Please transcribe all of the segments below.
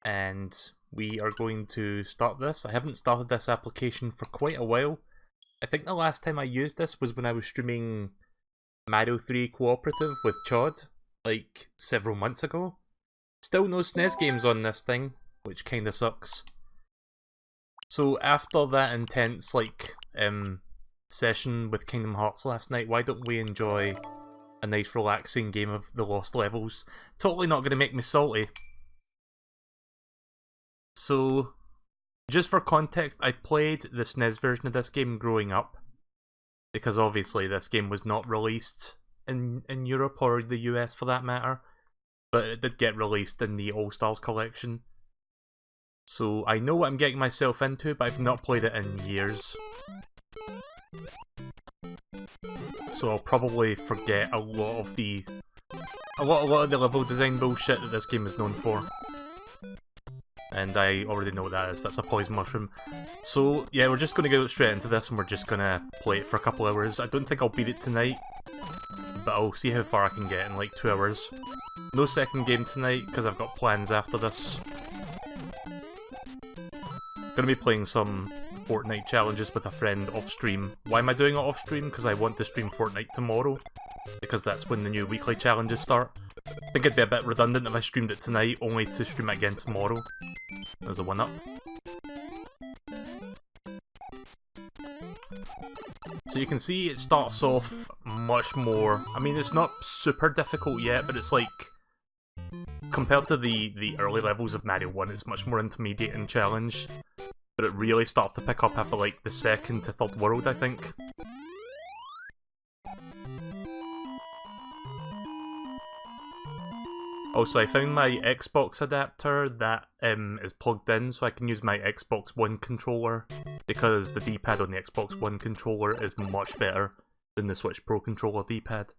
and we are going to start this. I haven't started this application for quite a while. I think the last time I used this was when I was streaming Mario 3 Cooperative with Chod, like several months ago. Still no SNES games on this thing, which kinda sucks. So after that intense session with Kingdom Hearts last night, why don't we enjoy a nice relaxing game of the Lost Levels? Totally not gonna make me salty. So, just for context, I played the SNES version of this game growing up, because obviously this game was not released in Europe or the US for that matter, but it did get released in the All-Stars collection. So I know what I'm getting myself into, but I've not played it in years. So I'll probably forget a lot of the level design bullshit that this game is known for. And I already know what that is. That's a poison mushroom. So yeah, we're just gonna go straight into this, and we're just gonna play it for a couple hours. I don't think I'll beat it tonight, but I'll see how far I can get in like 2 hours. No second game tonight because I've got plans after this. Gonna be playing some Fortnite challenges with a friend off stream. Why am I doing it off stream? Because I want to stream Fortnite tomorrow, because that's when the new weekly challenges start. I think it'd be a bit redundant if I streamed it tonight, only to stream it again tomorrow. There's a 1-up. So you can see it starts off much more... I mean, it's not super difficult yet, but it's like... compared to the early levels of Mario 1, it's much more intermediate and challenge. But it really starts to pick up after like the second to third world, I think. Also, I found my Xbox adapter that is plugged in, so I can use my Xbox One controller, because the D-pad on the Xbox One controller is much better than the Switch Pro controller D-pad.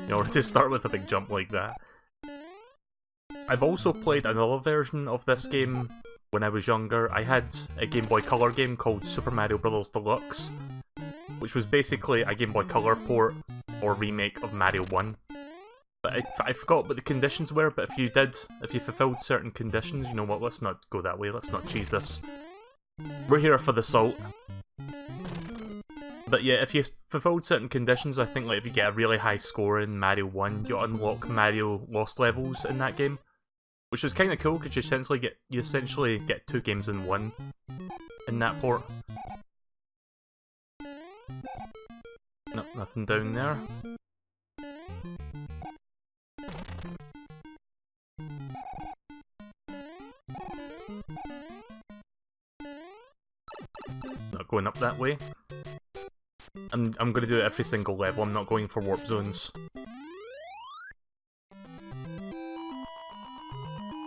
You know, to start with a big jump like that. I've also played another version of this game when I was younger. I had a Game Boy Color game called Super Mario Bros. Deluxe, which was basically a Game Boy Color port or remake of Mario 1. But I forgot what the conditions were, but if you fulfilled certain conditions, you know what, let's not go that way, let's not cheese this. We're here for the salt. But yeah, if you fulfilled certain conditions, I think like if you get a really high score in Mario 1, you unlock Mario Lost Levels in that game. Which is kind of cool, because you essentially get 2 games in one in that port. Nope, nothing down there. Not going up that way. I'm going to do it every single level, I'm not going for warp zones.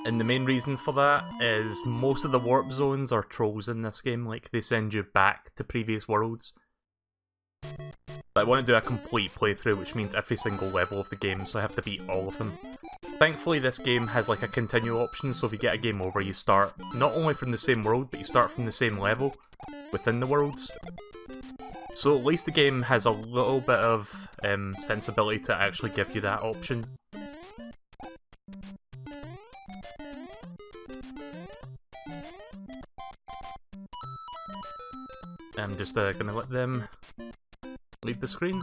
And the main reason for that is most of the warp zones are trolls in this game, like they send you back to previous worlds. But I want to do a complete playthrough, which means every single level of the game, so I have to beat all of them. Thankfully this game has like a continue option, so if you get a game over you start not only from the same world, but you start from the same level within the worlds. So at least the game has a little bit of sensibility to actually give you that option. I'm just gonna let them leave the screen.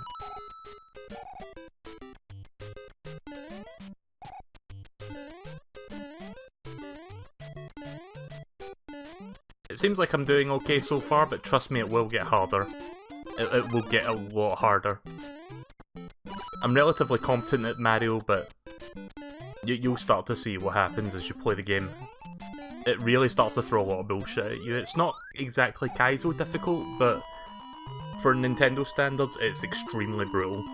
It seems like I'm doing okay so far, but trust me, it will get harder. It will get a lot harder. I'm relatively competent at Mario, but you'll start to see what happens as you play the game. It really starts to throw a lot of bullshit at you. It's not exactly Kaizo difficult, but for Nintendo standards, it's extremely brutal.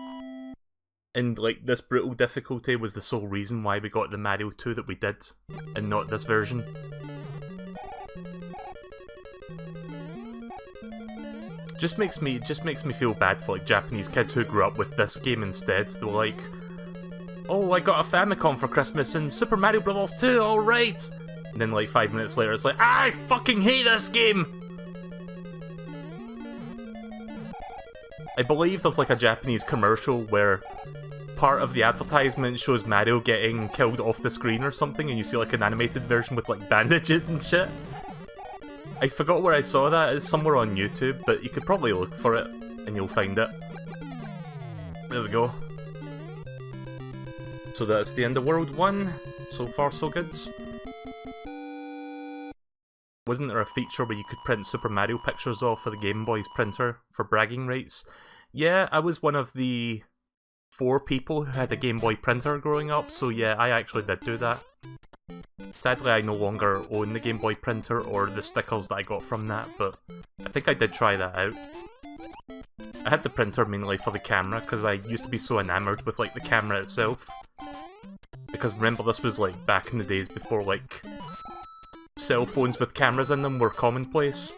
And like, this brutal difficulty was the sole reason why we got the Mario 2 that we did, and not this version. Just makes me feel bad for like Japanese kids who grew up with this game instead. They were like, oh, I got a Famicom for Christmas and Super Mario Bros. 2, alright! And then like 5 minutes later it's like, I fucking hate this game! I believe there's like a Japanese commercial where part of the advertisement shows Mario getting killed off the screen or something, and you see like an animated version with like bandages and shit. I forgot where I saw that, it's somewhere on YouTube, but you could probably look for it and you'll find it. There we go. So that's the end of World 1. So far so good. Wasn't there a feature where you could print Super Mario pictures off of the Game Boy's printer for bragging rights? Yeah, I was one of the 4 people who had a Game Boy printer growing up, so yeah, I actually did do that. Sadly, I no longer own the Game Boy printer or the stickers that I got from that, but I think I did try that out. I had the printer mainly for the camera, because I used to be so enamored with like the camera itself. Because remember, this was like back in the days before like cell phones with cameras in them were commonplace.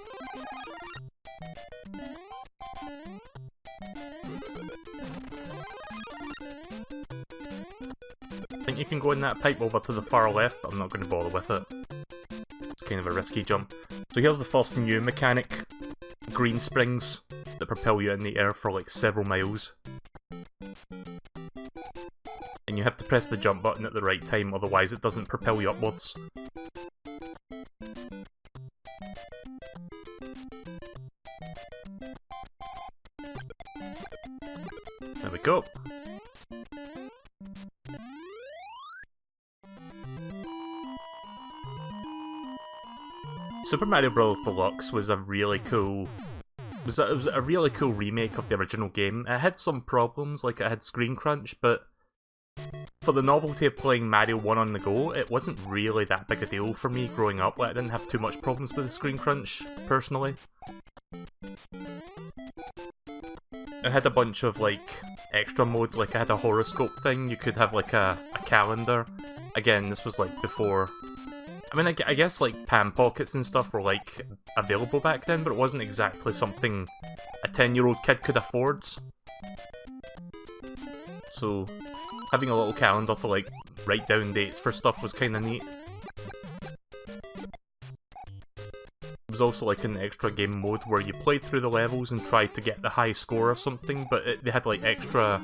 I think you can go in that pipe over to the far left, but I'm not going to bother with it. It's kind of a risky jump. So here's the first new mechanic. Green springs that propel you in the air for like several miles. And you have to press the jump button at the right time, otherwise it doesn't propel you upwards. There we go. Super Mario Bros. Deluxe was a really cool... It was a really cool remake of the original game. It had some problems, like it had screen crunch, but for the novelty of playing Mario 1 on the go, it wasn't really that big a deal for me growing up. Like, I didn't have too much problems with the screen crunch, personally. It had a bunch of, like, extra modes, like I had a horoscope thing, you could have, like, a calendar. Again, this was, like, before... I mean, I guess, like, Pan Pockets and stuff were, like, available back then, but it wasn't exactly something a 10-year-old kid could afford. So, having a little calendar to, like, write down dates for stuff was kinda neat. There was also, like, an extra game mode where you played through the levels and tried to get the high score or something, but they had, like, extra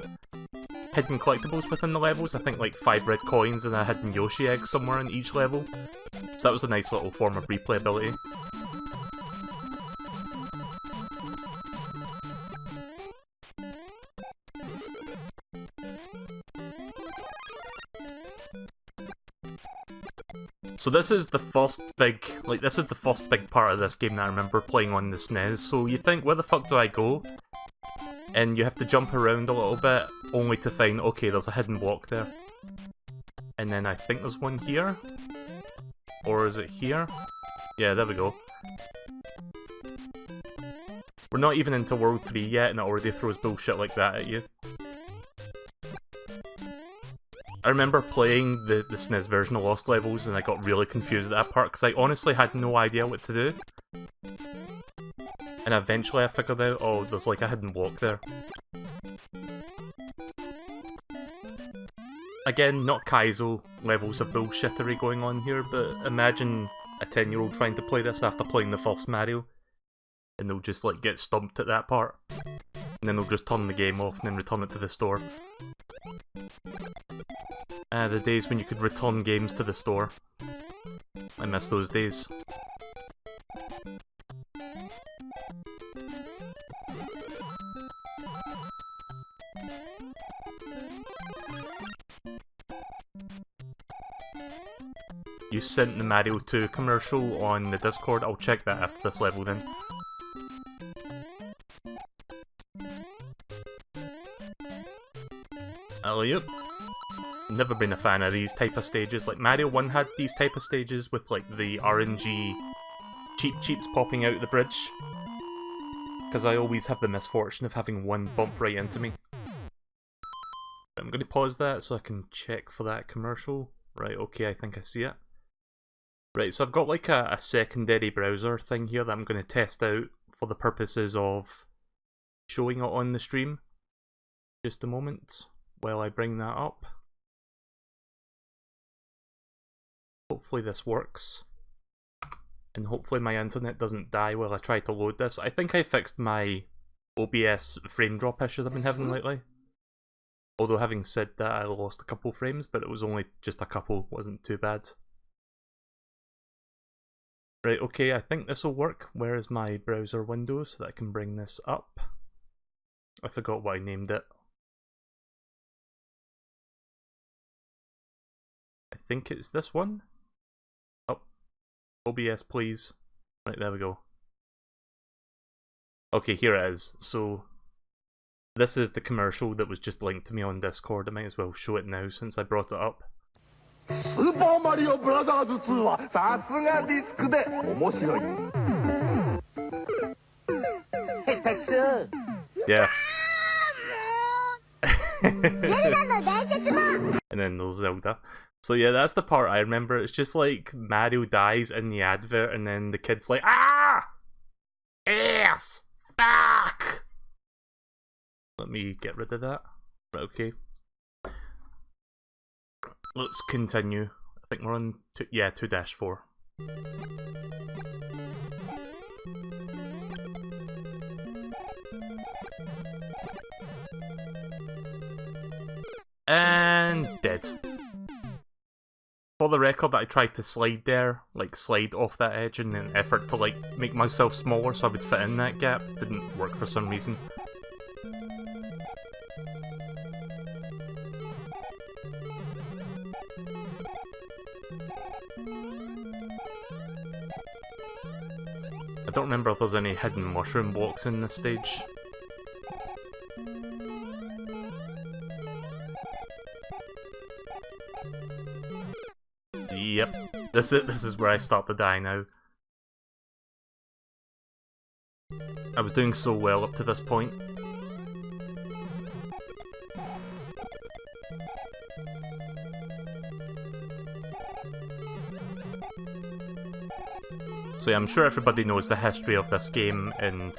hidden collectibles within the levels. I think, like, 5 red coins and a hidden Yoshi egg somewhere in each level. So that was a nice little form of replayability. So this is the first big, part of this game that I remember playing on the SNES. So you think, where the fuck do I go? And you have to jump around a little bit, only to find, okay, there's a hidden block there. And then I think there's one here? Or is it here? Yeah, there we go. We're not even into World 3 yet, and it already throws bullshit like that at you. I remember playing the SNES version of Lost Levels, and I got really confused at that part, because I honestly had no idea what to do. And eventually I figured out, oh, there's like a hidden block there. Again, not Kaizo levels of bullshittery going on here, but imagine a 10-year-old trying to play this after playing the first Mario. And they'll just like get stumped at that part. And then they'll just turn the game off and then return it to the store. The days when you could return games to the store. I miss those days. You sent the Mario 2 commercial on the Discord. I'll check that after this level then. Alley-oop. Never been a fan of these type of stages. Like, Mario 1 had these type of stages with, like, the RNG cheeps popping out the bridge. Because I always have the misfortune of having one bump right into me. I'm going to pause that so I can check for that commercial. Right, okay, I think I see it. Right, so I've got, like, a secondary browser thing here that I'm going to test out for the purposes of showing it on the stream. Just a moment while I bring that up. Hopefully this works. And hopefully my internet doesn't die while I try to load this. I think I fixed my OBS frame drop issues I've been having lately. Although having said that, I lost a couple frames, but it was only just a couple, wasn't too bad. Right, okay, I think this will work. Where is my browser window so that I can bring this up? I forgot what I named it. I think it's this one. Oh, OBS please. Right, there we go. Okay, here it is. So, this is the commercial that was just linked to me on Discord. I might as well show it now since I brought it up. Super Mario Brothers 2はさすがディスクで面白い。下手くそ。Yeah. And then there's Zelda. So yeah, that's the part I remember. It's just like Mario dies in the advert and then the kid's like, ah! Yes! Fuck! Let me get rid of that. Right, okay. Let's continue. I think we're on 2-4. And dead. For the record, I tried to slide there, like slide off that edge in an effort to like make myself smaller so I would fit in that gap. Didn't work for some reason. I don't remember if there's any hidden mushroom blocks in this stage. Yep, this is where I start to die now. I was doing so well up to this point. So yeah, I'm sure everybody knows the history of this game and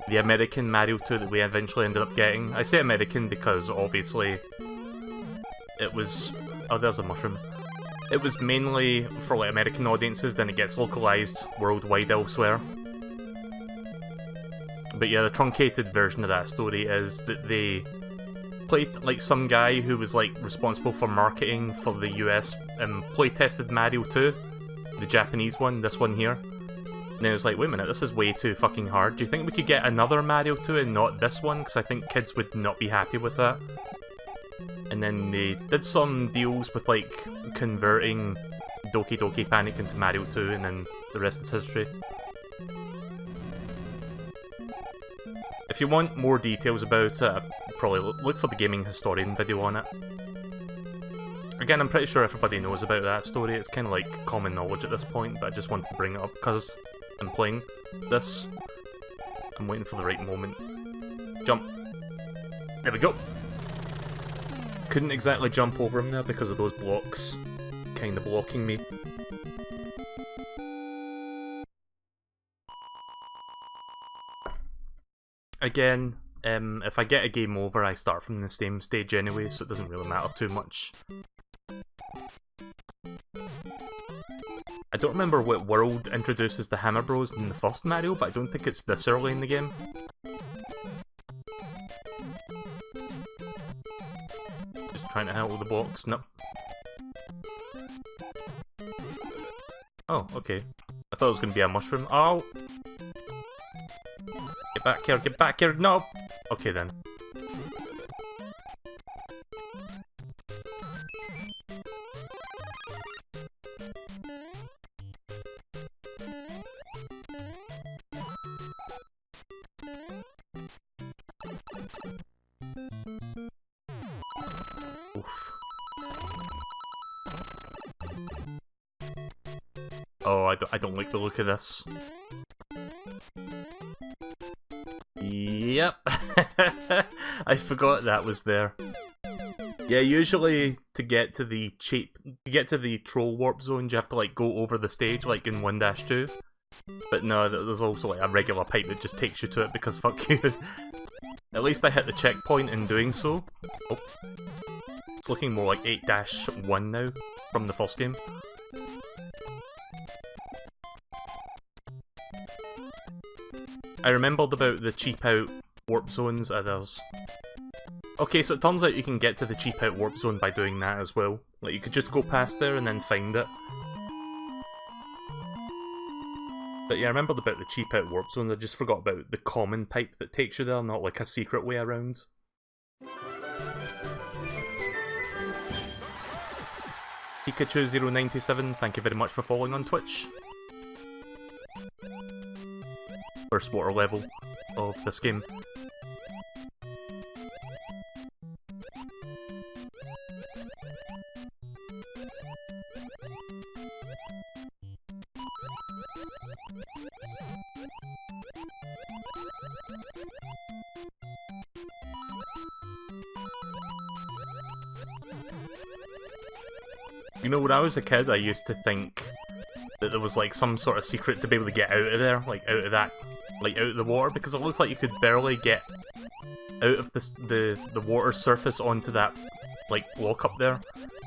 the American Mario 2 that we eventually ended up getting. I say American because obviously it was... oh, there's a mushroom. It was mainly for like American audiences, then it gets localized worldwide elsewhere. But yeah, the truncated version of that story is that they played like some guy who was like responsible for marketing for the US and playtested Mario 2, the Japanese one, this one here. And it was like, wait a minute, this is way too fucking hard. Do you think we could get another Mario 2 and not this one? Because I think kids would not be happy with that. And then they did some deals with like converting Doki Doki Panic into Mario 2 and then the rest is history. If you want more details about it, probably look for the Gaming Historian video on it. Again, I'm pretty sure everybody knows about that story, it's kind of like common knowledge at this point, but I just wanted to bring it up because I'm playing this. I'm waiting for the right moment. Jump. There we go. Couldn't exactly jump over him there because of those blocks kind of blocking me. Again, if I get a game over, I start from the same stage anyway, so it doesn't really matter too much. I don't remember what world introduces the Hammer Bros in the first Mario, but I don't think it's this early in the game. Just trying to handle the blocks. Nope. Oh, okay. I thought it was going to be a mushroom. Oh! Get back here, get back here! No! Okay then. Oof. Oh, I don't like the look of this. Yep. I forgot that was there. Yeah, usually to get to the troll warp zones, you have to like go over the stage like in 1-2. But no, there's also like a regular pipe that just takes you to it because fuck you. At least I hit the checkpoint in doing so. Oh. It's looking more like 8-1 now from the first game. I remembered about the cheap out warp zones. There's... Okay, so it turns out you can get to the cheap out warp zone by doing that as well. Like, you could just go past there and then find it. But yeah, I remembered about the cheap out warp zone. I just forgot about the common pipe that takes you there, not like a secret way around. Pikachu097, thank you very much for following on Twitch. First water level of this game. You know, when I was a kid, I used to think that there was like some sort of secret to be able to get out of there, like out of that, like out of the water, because it looks like you could barely get out of the water surface onto that like block up there.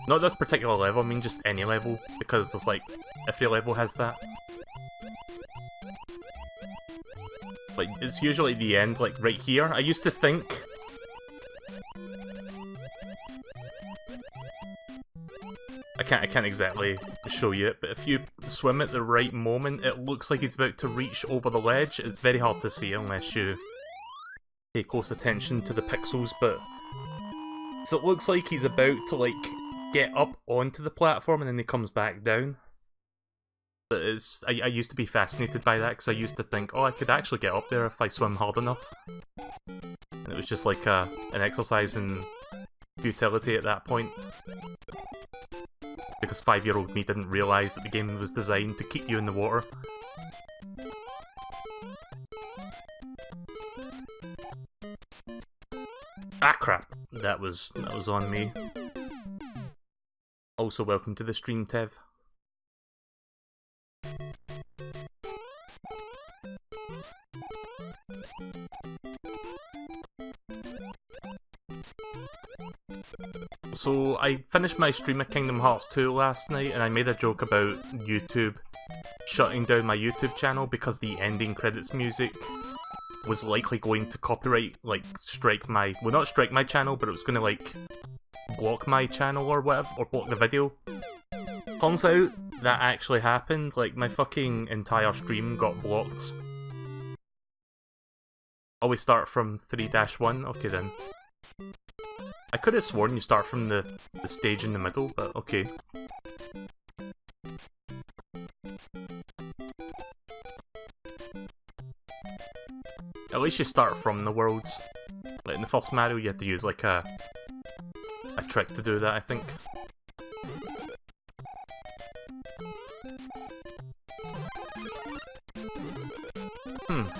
Not this particular level, I mean just any level, because there's like every level has that. Like it's usually the end, like right here. I used to think. I can't exactly show you it, but if you swim at the right moment, it looks like he's about to reach over the ledge. It's very hard to see unless you pay close attention to the pixels, but... So it looks like he's about to, like, get up onto the platform and then he comes back down. But it's... I used to be fascinated by that, because I used to think, oh, I could actually get up there if I swim hard enough. And it was just like an exercise in futility at that point. Because 5-year-old me didn't realise that the game was designed to keep you in the water. Ah crap, that was on me. Also welcome to the stream, Tev. So, I finished my stream of Kingdom Hearts 2 last night, and I made a joke about YouTube shutting down my YouTube channel because the ending credits music was likely going to copyright, like, strike my... Well, not strike my channel, but it was going to, like, block my channel or whatever, or block the video. Turns out, that actually happened. Like, my fucking entire stream got blocked. Oh, we start from 3-1? Okay then. I could have sworn you start from the stage in the middle, but okay. At least you start from the worlds. Like in the first Mario, you had to use like a trick to do that, I think.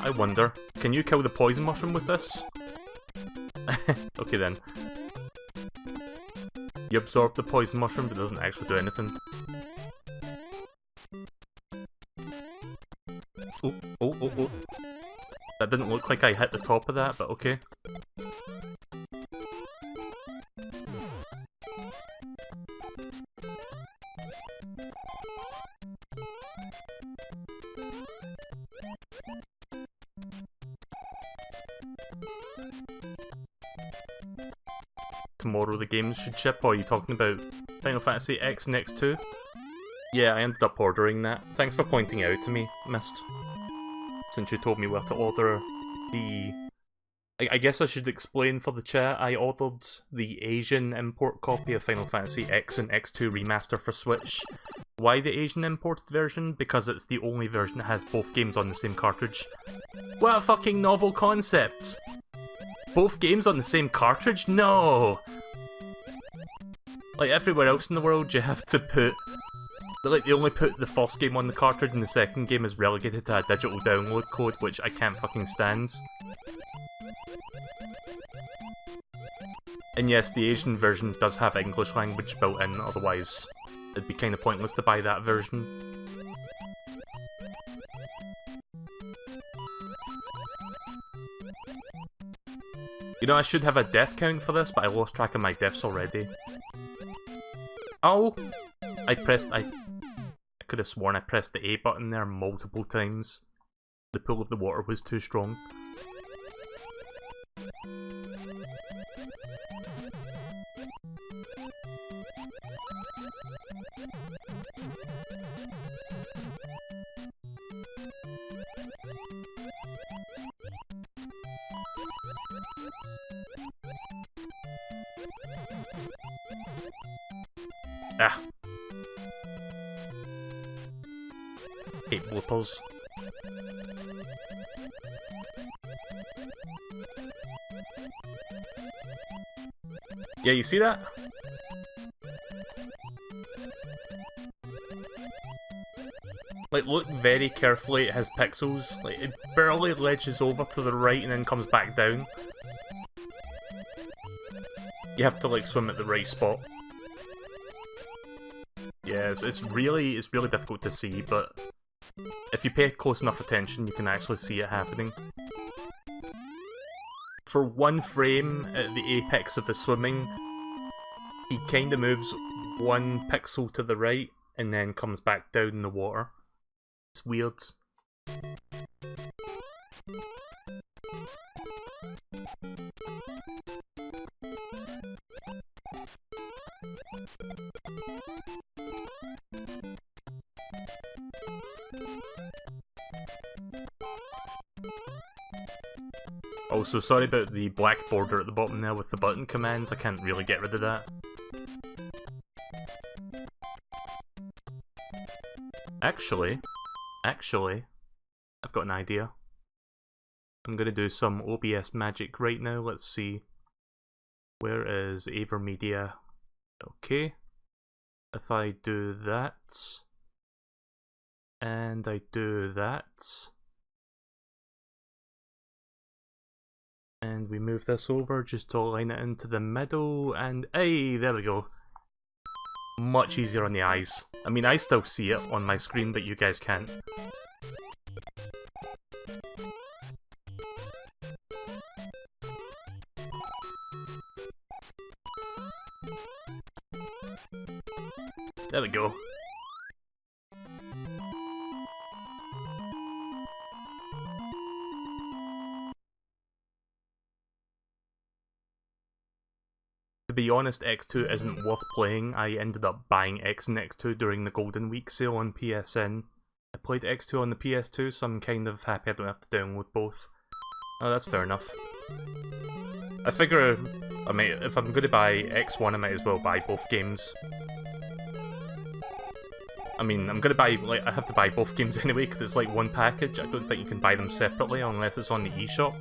I wonder. Can you kill the poison mushroom with this? Okay then. You absorb the poison mushroom, but it doesn't actually do anything. Oh. That didn't look like I hit the top of that, but okay. Tomorrow the games should ship, or are you talking about Final Fantasy X and X2? Yeah, I ended up ordering that. Thanks for pointing it out to me, Mist. Since you told me where to order the... I guess I should explain for the chat, I ordered the Asian import copy of Final Fantasy X and X2 Remaster for Switch. Why the Asian imported version? Because it's the only version that has both games on the same cartridge. What a fucking novel concept! Both games on the same cartridge? No! Like everywhere else in the world, you have to put... Like, they only put the first game on the cartridge and the second game is relegated to a digital download code, which I can't fucking stand. And yes, the Asian version does have English language built in, otherwise it'd be kind of pointless to buy that version. You know, I should have a death count for this, but I lost track of my deaths already. Oh! I could have sworn I pressed the A button there multiple times. The pull of the water was too strong. Ah. Hate bloopers. Yeah, you see that? Like, look very carefully at his pixels. Like, it barely ledges over to the right and then comes back down. You have to, like, swim at the right spot. Yeah, it's really difficult to see, but if you pay close enough attention, you can actually see it happening. For one frame at the apex of the swimming, he kind of moves one pixel to the right and then comes back down in the water. It's weird. Also, sorry about the black border at the bottom there with the button commands. I can't really get rid of that. Actually, I've got an idea. I'm gonna do some OBS magic right now. Let's see. Where is Avermedia? Okay. If I do that, and I do that, and we move this over just to align it into the middle, and hey, there we go. Much easier on the eyes. I mean, I still see it on my screen, but you guys can't. There we go. To be honest, X2 isn't worth playing. I ended up buying X and X2 during the Golden Week sale on PSN. I played X2 on the PS2, so I'm kind of happy I don't have to download both. Oh, that's fair enough. I figure, I mean, if I'm going to buy X1, I might as well buy both games. I mean, I'm going to buy, like, I have to buy both games anyway, because it's like one package. I don't think you can buy them separately unless it's on the eShop.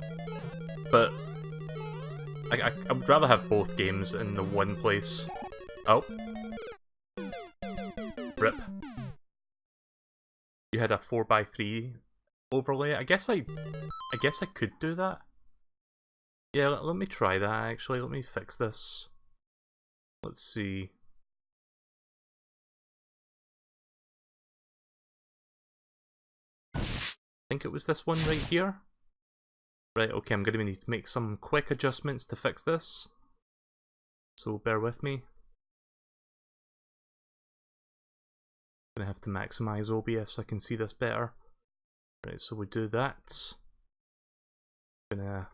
But I would rather have both games in the one place. Oh. Rip. You had a 4x3 overlay. I guess I could do that. Yeah, let me try that actually. Let me fix this. Let's see. I think it was this one right here. Right, okay, I'm going to need to make some quick adjustments to fix this. So bear with me. I'm going to have to maximize OBS so I can see this better. Right, so we do that. I'm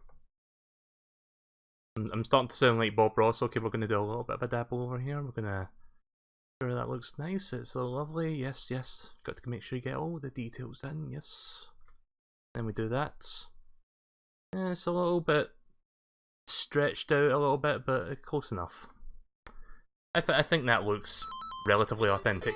starting to sound like Bob Ross. Okay, we're going to do a little bit of a dabble over here. We're going to... Sure, that looks nice. It's so lovely. Yes, yes. Got to make sure you get all the details in. Yes. Then we do that. Yeah, it's a little bit stretched out a little bit, but close enough. I think that looks relatively authentic.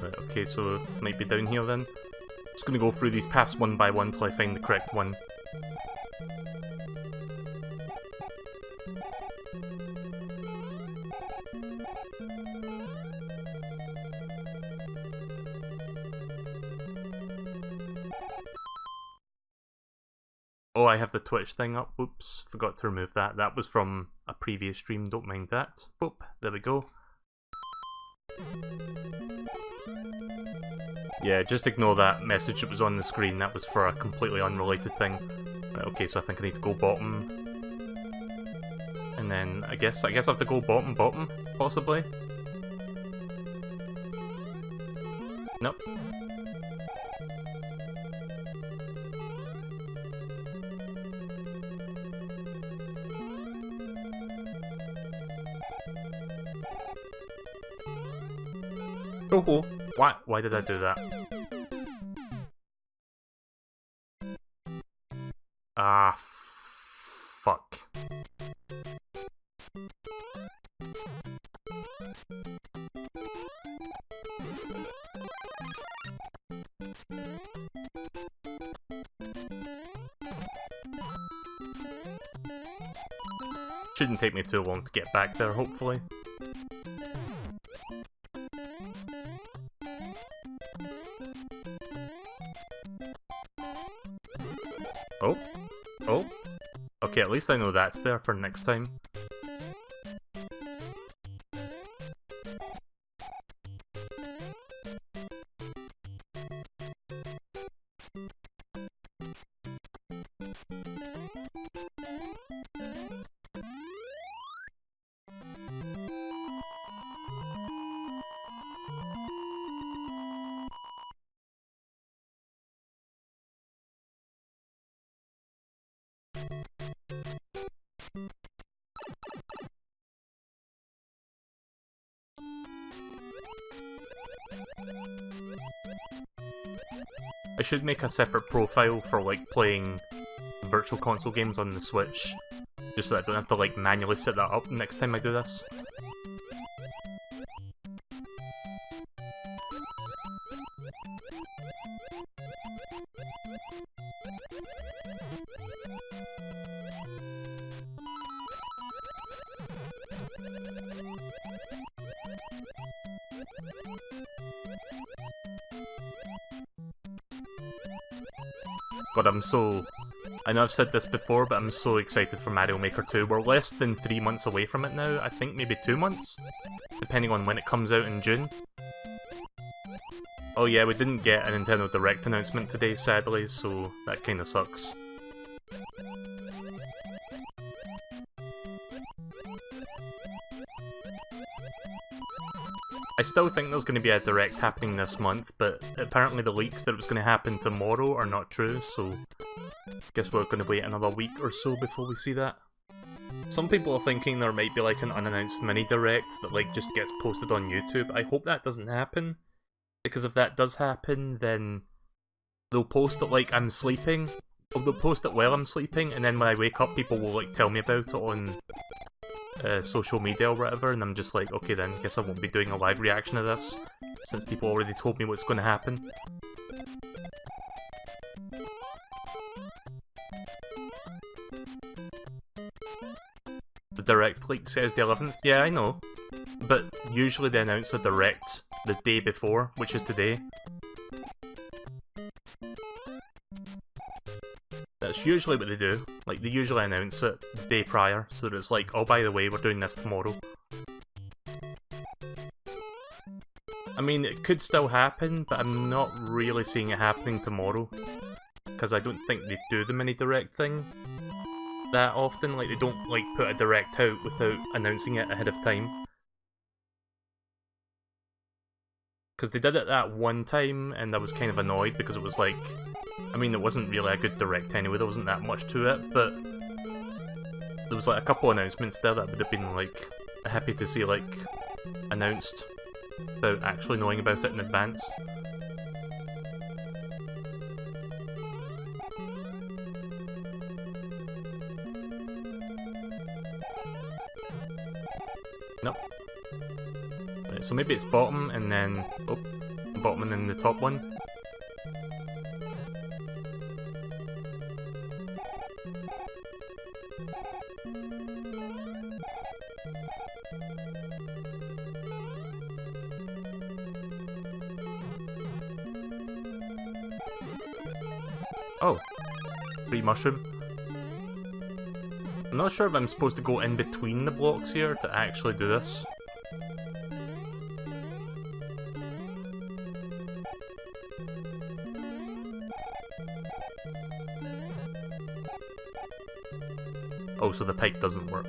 Right, okay, so it might be down here then. Just gonna go through these paths one by one till I find the correct one. Oh, I have the Twitch thing up. Whoops, forgot to remove that. That was from a previous stream, don't mind that. Whoop, there we go. Yeah, just ignore that message that was on the screen. That was for a completely unrelated thing. Right, okay, so I think I need to go bottom. And then I guess I have to go bottom, possibly. Nope. Oh, why did I do that? Ah, fuck. Shouldn't take me too long to get back there, hopefully. Oh. Oh. Okay, at least I know that's there for next time. I should make a separate profile for, like, playing virtual console games on the Switch, just so that I don't have to, like, manually set that up next time I do this. God, I know I've said this before, but I'm so excited for Mario Maker 2. We're less than 3 months away from it now. I think maybe 2 months, depending on when it comes out in June. Oh yeah, we didn't get a Nintendo Direct announcement today, sadly, so that kinda sucks. I still think there's going to be a Direct happening this month, but apparently the leaks that it was going to happen tomorrow are not true, so guess we're going to wait another week or so before we see that. Some people are thinking there might be like an unannounced mini Direct that like just gets posted on YouTube. I hope that doesn't happen, because if that does happen, then they'll post it like I'm sleeping, or they'll post it while I'm sleeping, and then when I wake up people will like tell me about it on social media or whatever, and I'm just like, okay then, guess I won't be doing a live reaction of this, since people already told me what's going to happen. The Direct leak says the 11th, yeah I know, but usually they announce the Direct the day before, which is today. That's usually what they do. Like, they usually announce it the day prior, so that it's like, oh, by the way, we're doing this tomorrow. I mean, it could still happen, but I'm not really seeing it happening tomorrow. Because I don't think they do the mini Direct thing that often. Like, they don't, like, put a Direct out without announcing it ahead of time. Because they did it that one time, and I was kind of annoyed because it was like... I mean, it wasn't really a good Direct anyway, there wasn't that much to it, but... there was like a couple announcements there that would have been like... happy to see like... announced without actually knowing about it in advance. Nope. Right, so maybe it's bottom and then... oh, bottom and then the top one. Oh, free mushroom. I'm not sure if I'm supposed to go in between the blocks here to actually do this. Oh, so the pipe doesn't work.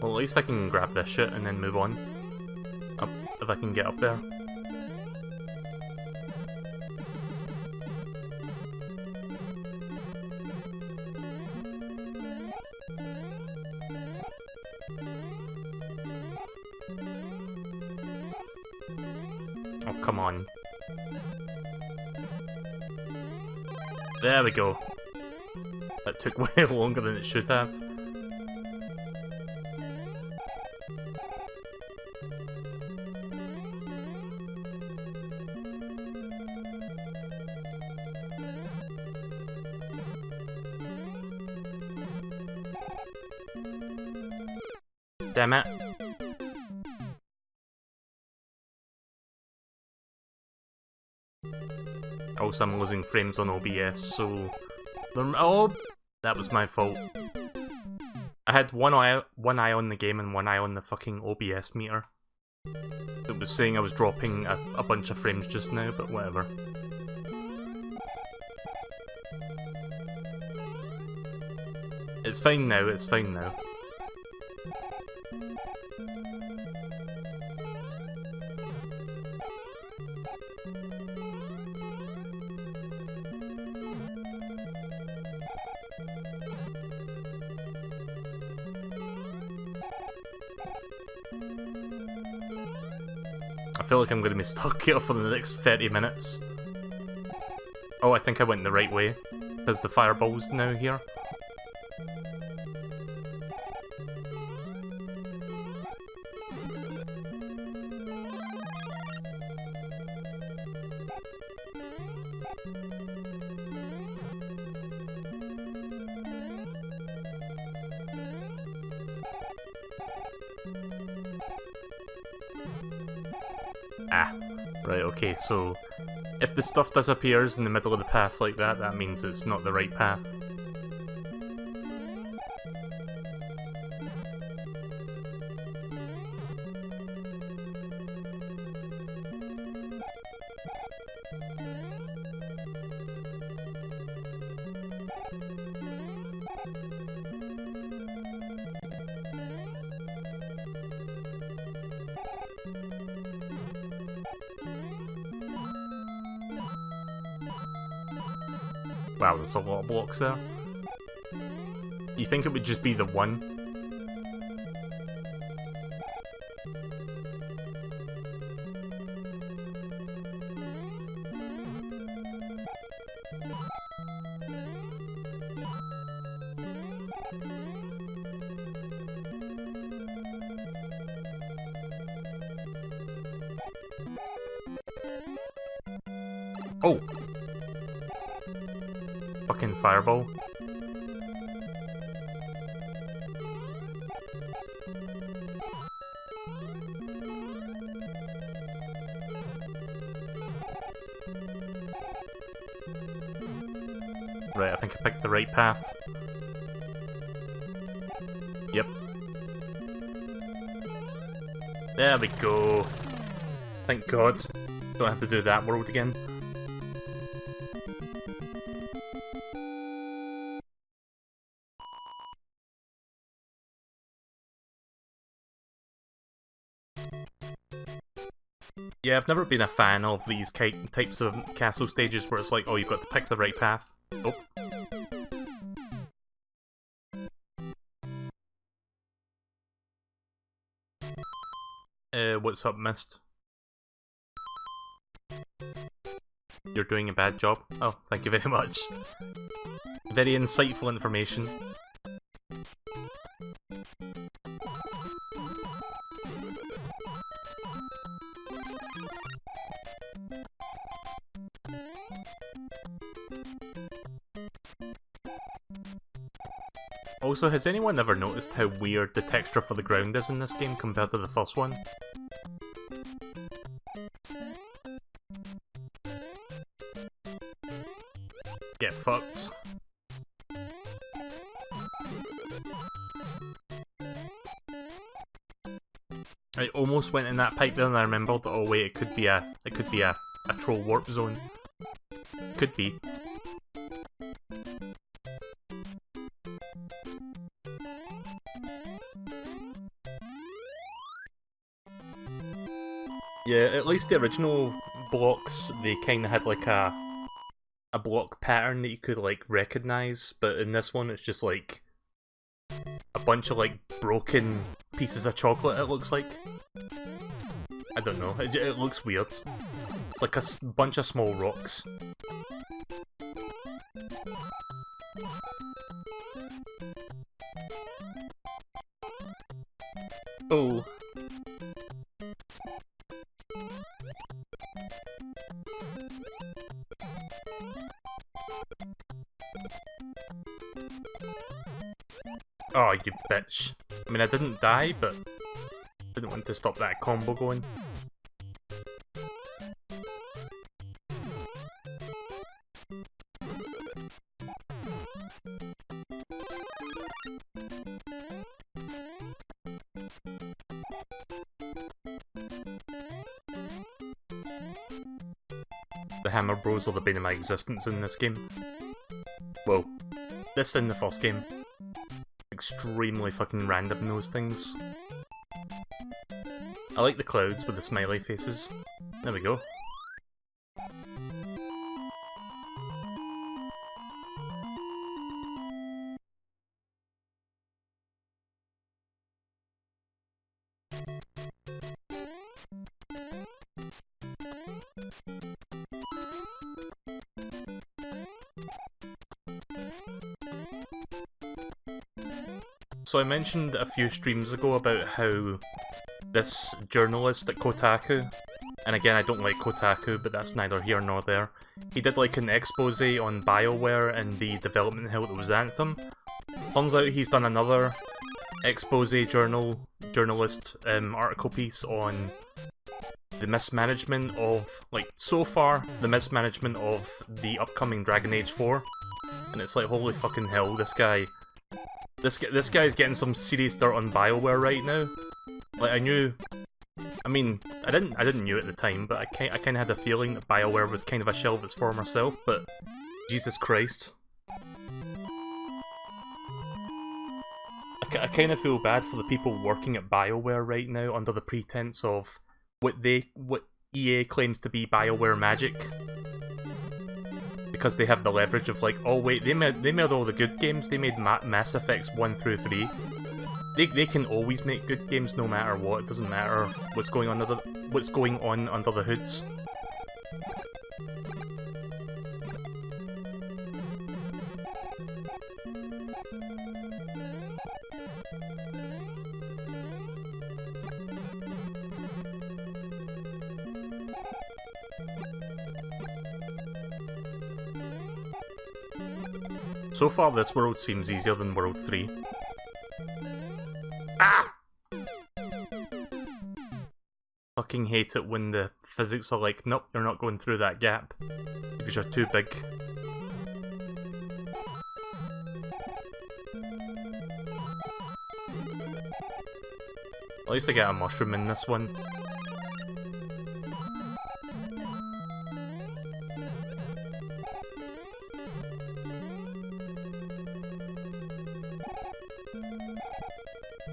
Well, at least I can grab this shit and then move on. Up, if I can get up there. Oh, come on. There we go. That took way longer than it should have. Damn it. Also, I'm losing frames on OBS, so... Oh! That was my fault. I had one eye on the game and one eye on the fucking OBS meter. It was saying I was dropping a bunch of frames just now, but whatever. It's fine now, it's fine now. I feel like I'm going to be stuck here for the next 30 minutes. Oh, I think I went the right way. There's the fireballs now here. Ah, right, okay, so if the stuff disappears in the middle of the path like that, that means it's not the right path. Wow, there's a lot of blocks there. You think it would just be the one? Oh! Fucking fireball. Right, I think I picked the right path. Yep. There we go. Thank God. Don't have to do that world again. Yeah, I've never been a fan of these types of castle stages where it's like, oh, you've got to pick the right path. Oh. What's up, Mist? You're doing a bad job. Oh, thank you very much. Very insightful information. Also, has anyone ever noticed how weird the texture for the ground is in this game compared to the first one? I almost went in that pipe there and I remembered, oh wait, it could be a troll warp zone. Could be. Yeah, at least the original blocks, they kinda had like a block pattern that you could like recognise, but in this one it's just like a bunch of like broken pieces of chocolate, it looks like. I don't know, it looks weird. It's like a bunch of small rocks. Oh. Oh, you bitch. I mean, I didn't die, but didn't want to stop that combo going. The Hammer Bros are the bane of my existence in this game. Well, this in the first game. Extremely fucking random, those things. I like the clouds with the smiley faces. There we go. So I mentioned a few streams ago about how this journalist at Kotaku, and again I don't like Kotaku, but that's neither here nor there, he did like an expose on BioWare and the development hell that was Anthem. Turns out he's done another expose journalist article piece on the mismanagement of, like, so far, the mismanagement of the upcoming Dragon Age 4. And it's like, holy fucking hell, this guy's getting some serious dirt on BioWare right now. Like, I didn't know at the time, but I kind of had a feeling that BioWare was kind of a shell of its former self, but Jesus Christ. I kind of feel bad for the people working at BioWare right now under the pretense of what EA claims to be BioWare magic. Because they have the leverage of like, oh wait, they made all the good games, they made Mass Effects 1 through 3. They can always make good games no matter what, it doesn't matter what's going on under the hoods. So far this world seems easier than World 3. Ah! Fucking hate it when the physics are like, nope, you're not going through that gap. Because you're too big. At least I get a mushroom in this one.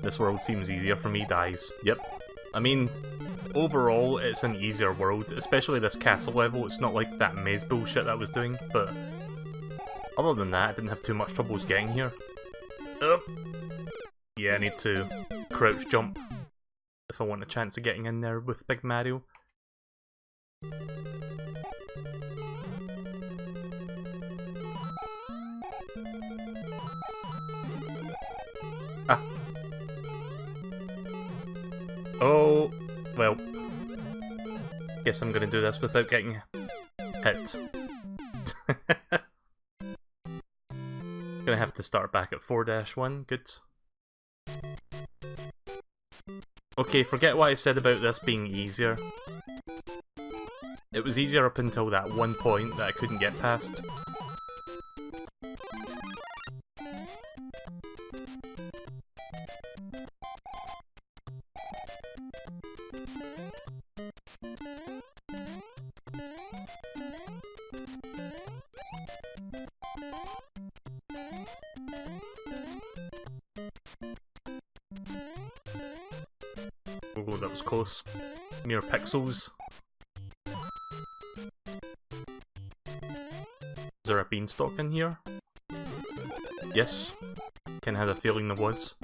This world seems easier for me, dies. Yep. I mean, overall, it's an easier world, especially this castle level. It's not like that maze bullshit I was doing, but other than that, I didn't have too much troubles getting here. Yeah, I need to crouch jump if I want a chance of getting in there with Big Mario. Ah. Oh, well. Guess I'm gonna do this without getting hit. Gonna have to start back at 4-1, good. Okay, forget what I said about this being easier. It was easier up until that one point that I couldn't get past. Oh, that was close. Mere pixels. Is there a beanstalk in here? Yes. Kinda had a feeling there was.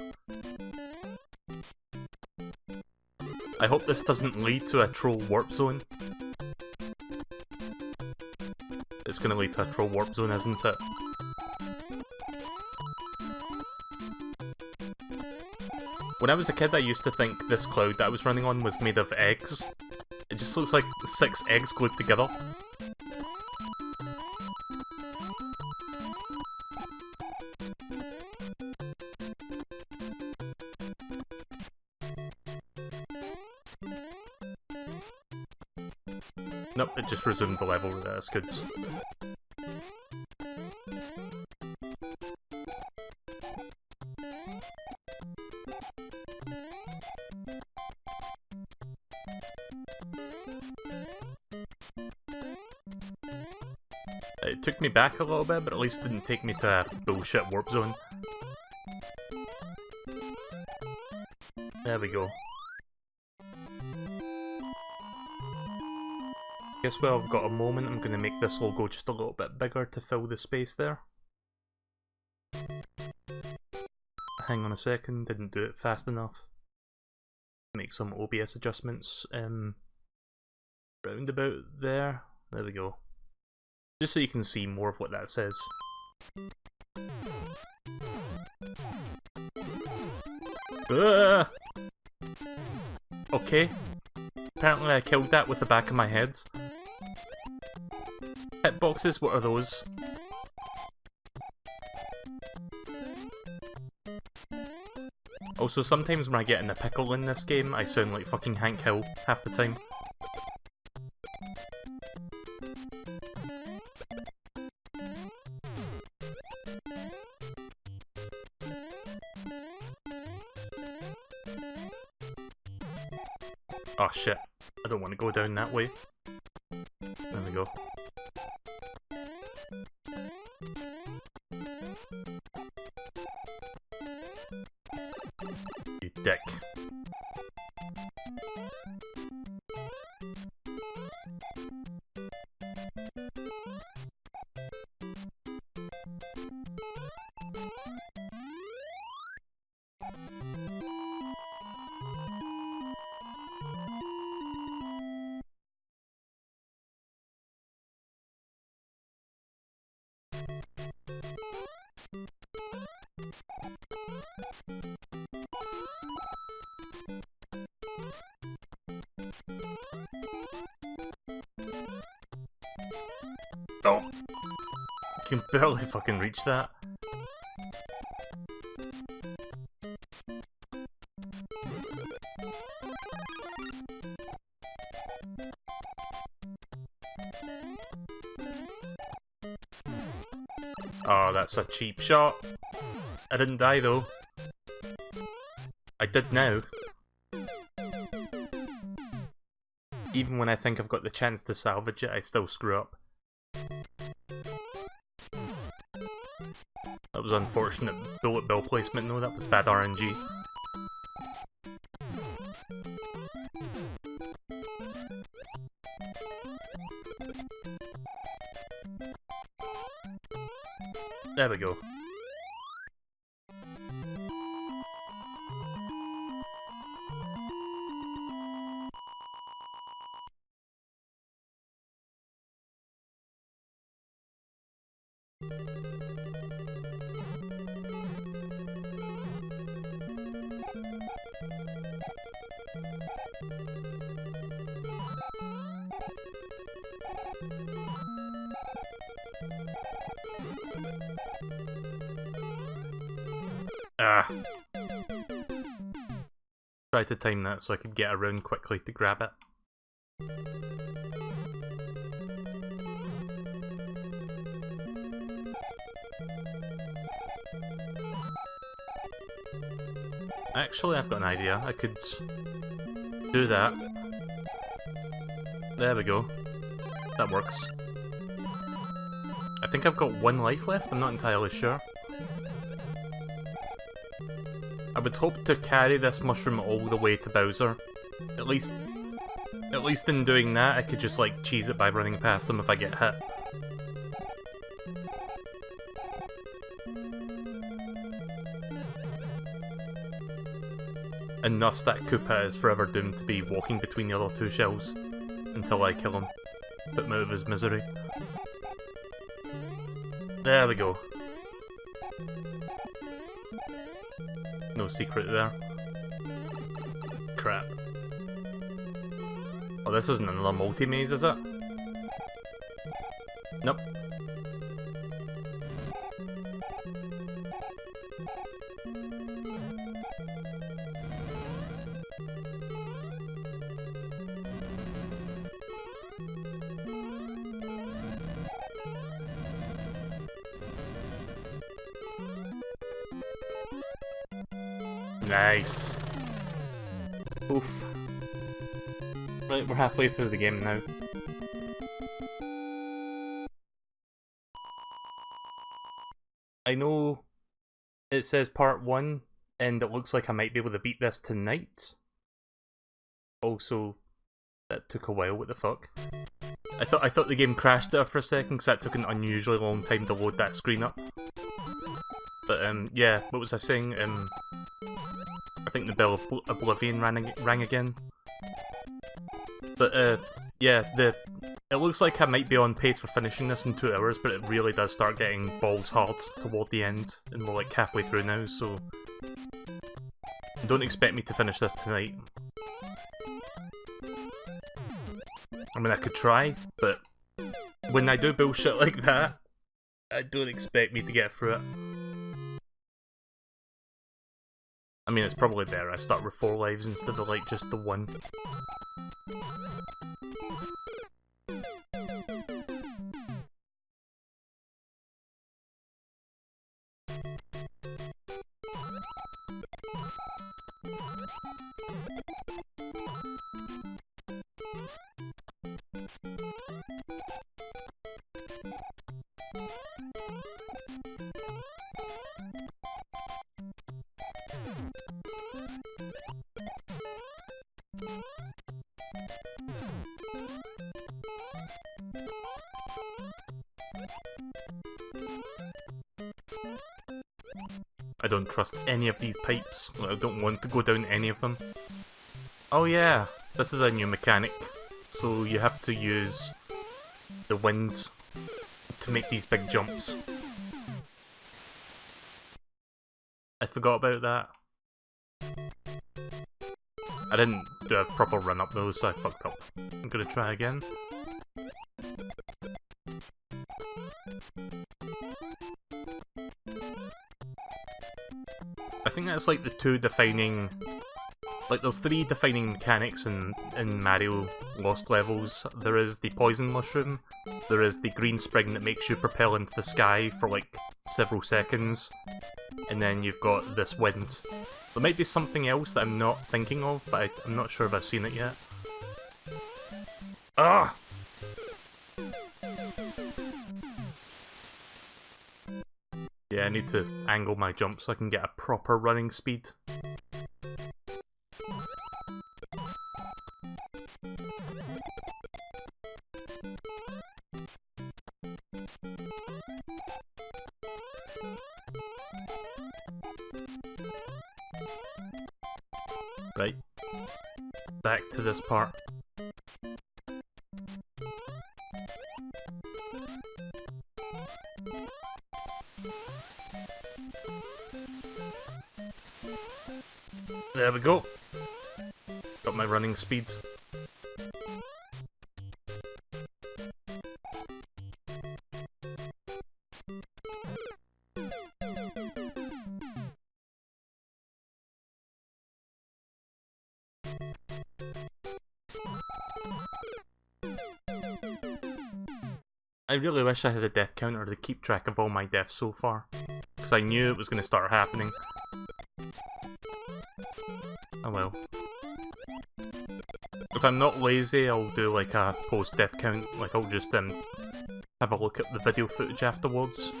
I hope this doesn't lead to a troll warp zone. It's gonna lead to a troll warp zone, isn't it? When I was a kid, I used to think this cloud that I was running on was made of eggs. It just looks like 6 eggs glued together. Nope, it just resumes the level. That's good. It took me back a little bit, but at least didn't take me to a bullshit warp zone. There we go. Guess while I've got a moment, I'm going to make this logo just a little bit bigger to fill the space there. Hang on a second, didn't do it fast enough. Make some OBS adjustments. Round about there. There we go. Just so you can see more of what that says. Okay. Apparently I killed that with the back of my head. Hitboxes, what are those? Also, sometimes when I get in a pickle in this game, I sound like fucking Hank Hill half the time. Oh shit, I don't want to go down that way. There we go. You dick. Oh! You can barely fucking reach that. Oh, that's a cheap shot. I didn't die though. I did now. Even when I think I've got the chance to salvage it, I still screw up. That was unfortunate bullet bill placement though, that was bad RNG. There we go. Ah. Tried to time that so I could get around quickly to grab it. Actually, I've got an idea. I could do that. There we go. That works. I think I've got 1 life left, I'm not entirely sure. I would hope to carry this mushroom all the way to Bowser, At least in doing that, I could just like cheese it by running past them if I get hit. And thus that Koopa is forever doomed to be walking between the other two shells until I kill him. Put him out of his misery. There we go. No secret there. Crap. Oh, this isn't another multi-maze, is it? Nope. Nice. Oof. Right, we're halfway through the game now. I know it says part 1, and it looks like I might be able to beat this tonight. Also, that took a while, what the fuck? I thought the game crashed there for a second, because that took an unusually long time to load that screen up. But, yeah, what was I saying? I think the bell of Oblivion rang again. But, yeah, it looks like I might be on pace for finishing this in 2 hours, but it really does start getting balls hard toward the end, and we're like halfway through now, so don't expect me to finish this tonight. I mean, I could try, but when I do bullshit like that, I don't expect me to get through it. I mean, it's probably better I start with 4 lives instead of, like, just the 1. I don't trust any of these pipes. I don't want to go down any of them. Oh yeah, this is a new mechanic. So you have to use the wind to make these big jumps. I forgot about that. I didn't do a proper run up though, so I fucked up. I'm gonna try again. I think that's like the 2 defining... Like, there's 3 defining mechanics in Mario Lost levels. There is the poison mushroom, there is the green spring that makes you propel into the sky for like several seconds, and then you've got this wind. There might be something else that I'm not thinking of, but I'm not sure if I've seen it yet. Ah! Yeah, I need to angle my jump so I can get a proper running speed. Right. Back to this part. There we go. Got my running speed. I really wish I had a death counter to keep track of all my deaths so far, because I knew it was going to start happening. Oh well. If I'm not lazy, I'll do like a post-death count, like I'll just have a look at the video footage afterwards.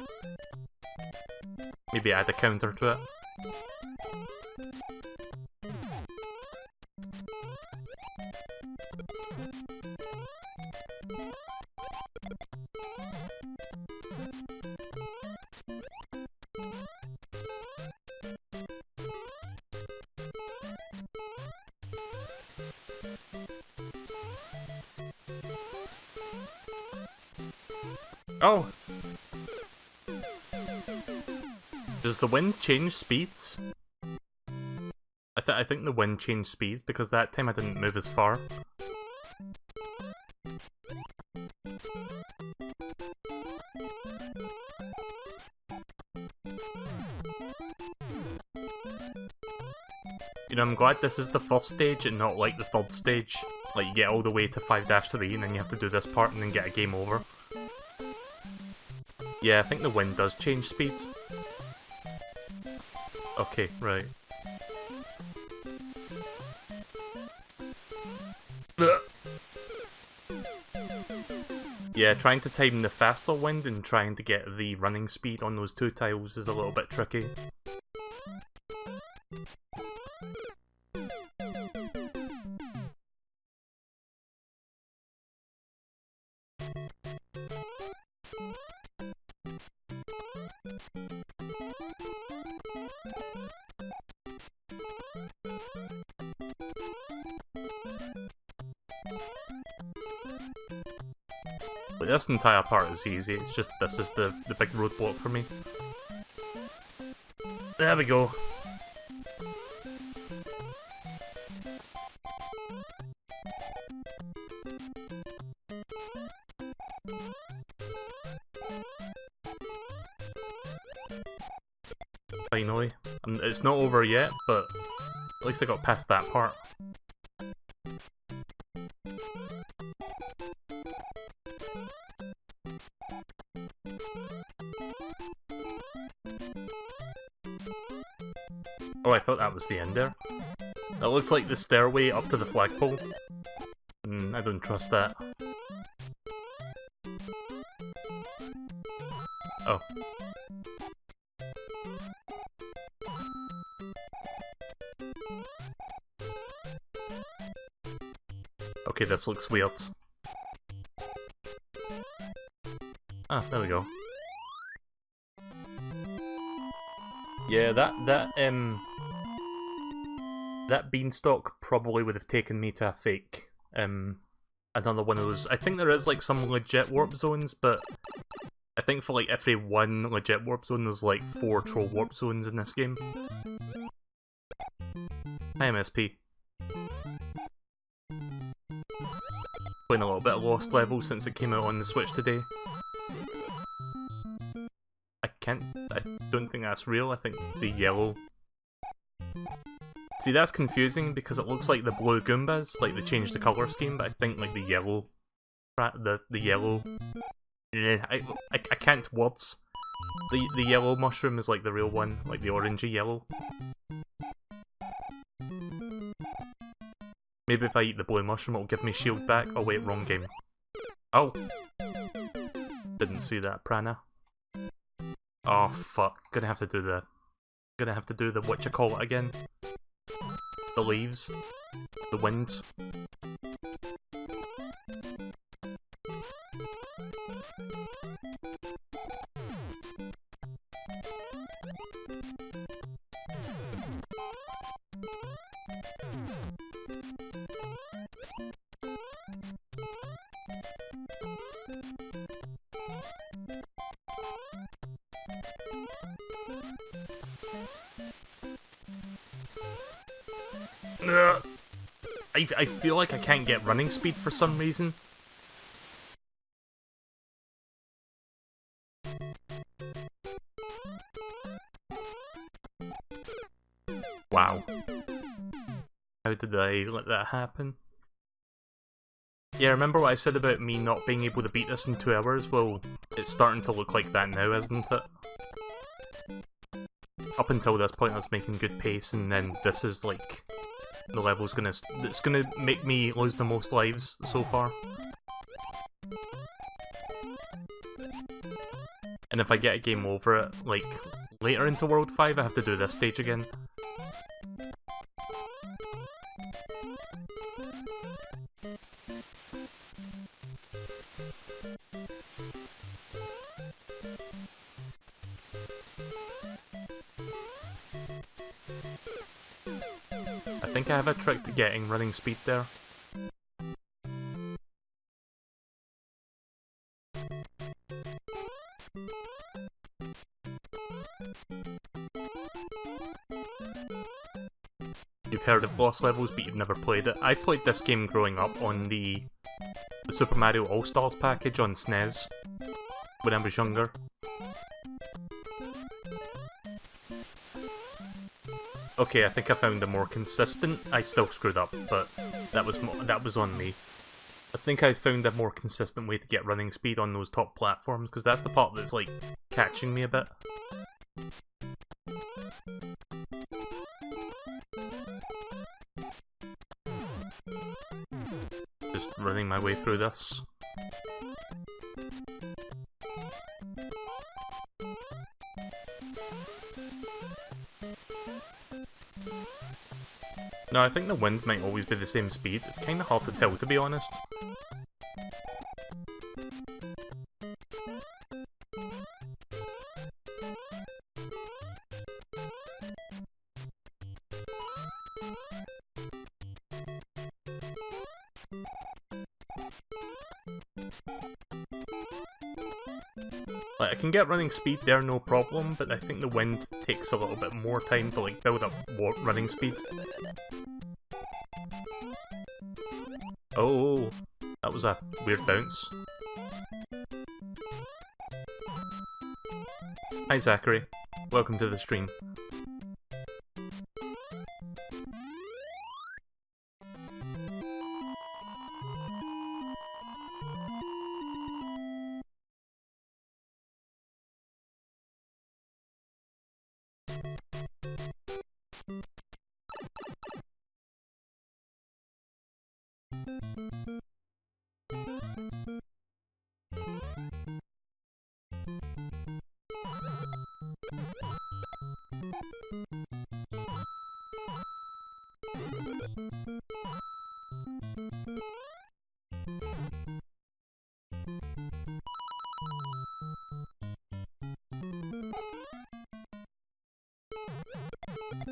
Maybe add a counter to it. Oh! Does the wind change speeds? I think the wind changed speeds because that time I didn't move as far. You know, I'm glad this is the first stage and not like the third stage. Like, you get all the way to 5-3 and then you have to do this part and then get a game over. Yeah, I think the wind does change speeds. Okay, right. Yeah, trying to time the faster wind and trying to get the running speed on those two tiles is a little bit tricky. But this entire part is easy, it's just this is the big roadblock for me. There we go. Finally. It's not over yet, but at least I got past that part. Oh, I thought that was the end there. That looked like the stairway up to the flagpole. I don't trust that. Oh. Okay, this looks weird. Ah, there we go. Yeah, that beanstalk probably would have taken me to a fake. Another one of those. I think there is like some legit warp zones, but I think for like every one legit warp zone, there's like 4 troll warp zones in this game. Hi, MSP. Playing a little bit of Lost Level since it came out on the Switch today. I don't think that's real. I think the yellow. See, that's confusing because it looks like the blue Goombas, like they changed the colour scheme, but I think like the yellow, the yellow. Yeah, I can't words. The yellow mushroom is like the real one, like the orangey yellow. Maybe if I eat the blue mushroom, it'll give me shield back. Oh wait, wrong game. Oh, didn't see that, Prana. Oh fuck, gonna have to do the what you call it again. The leaves. The wind. I feel like I can't get running speed for some reason. Wow. How did I let that happen? Yeah, remember what I said about me not being able to beat this in 2 hours? Well, it's starting to look like that now, isn't it? Up until this point I was making good pace, and then this is like... the level's it's gonna make me lose the most lives so far. And if I get a game over it, like, later into World 5, I have to do this stage again. I think I have a trick to getting running speed there. You've heard of Lost Levels, but you've never played it. I played this game growing up on the Super Mario All-Stars package on SNES when I was younger. Okay, I think I found a more consistent. I still screwed up, but that was on me. I think I found a more consistent way to get running speed on those top platforms, because that's the part that's like catching me a bit. Just running my way through this. No, I think the wind might always be the same speed. It's kind of hard to tell, to be honest. Like, I can get running speed there, no problem, but I think the wind takes a little bit more time to like build up running speed. Oh, that was a weird bounce. Hi Zachary, welcome to the stream.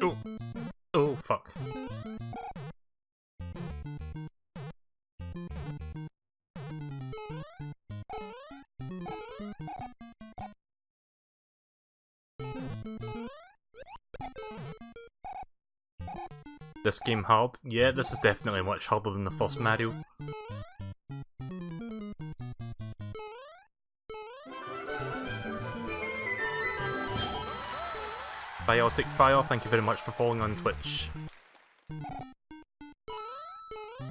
Oh, oh fuck. This game hard? Yeah, this is definitely much harder than the first Mario. Biotic Fire, thank you very much for following on Twitch.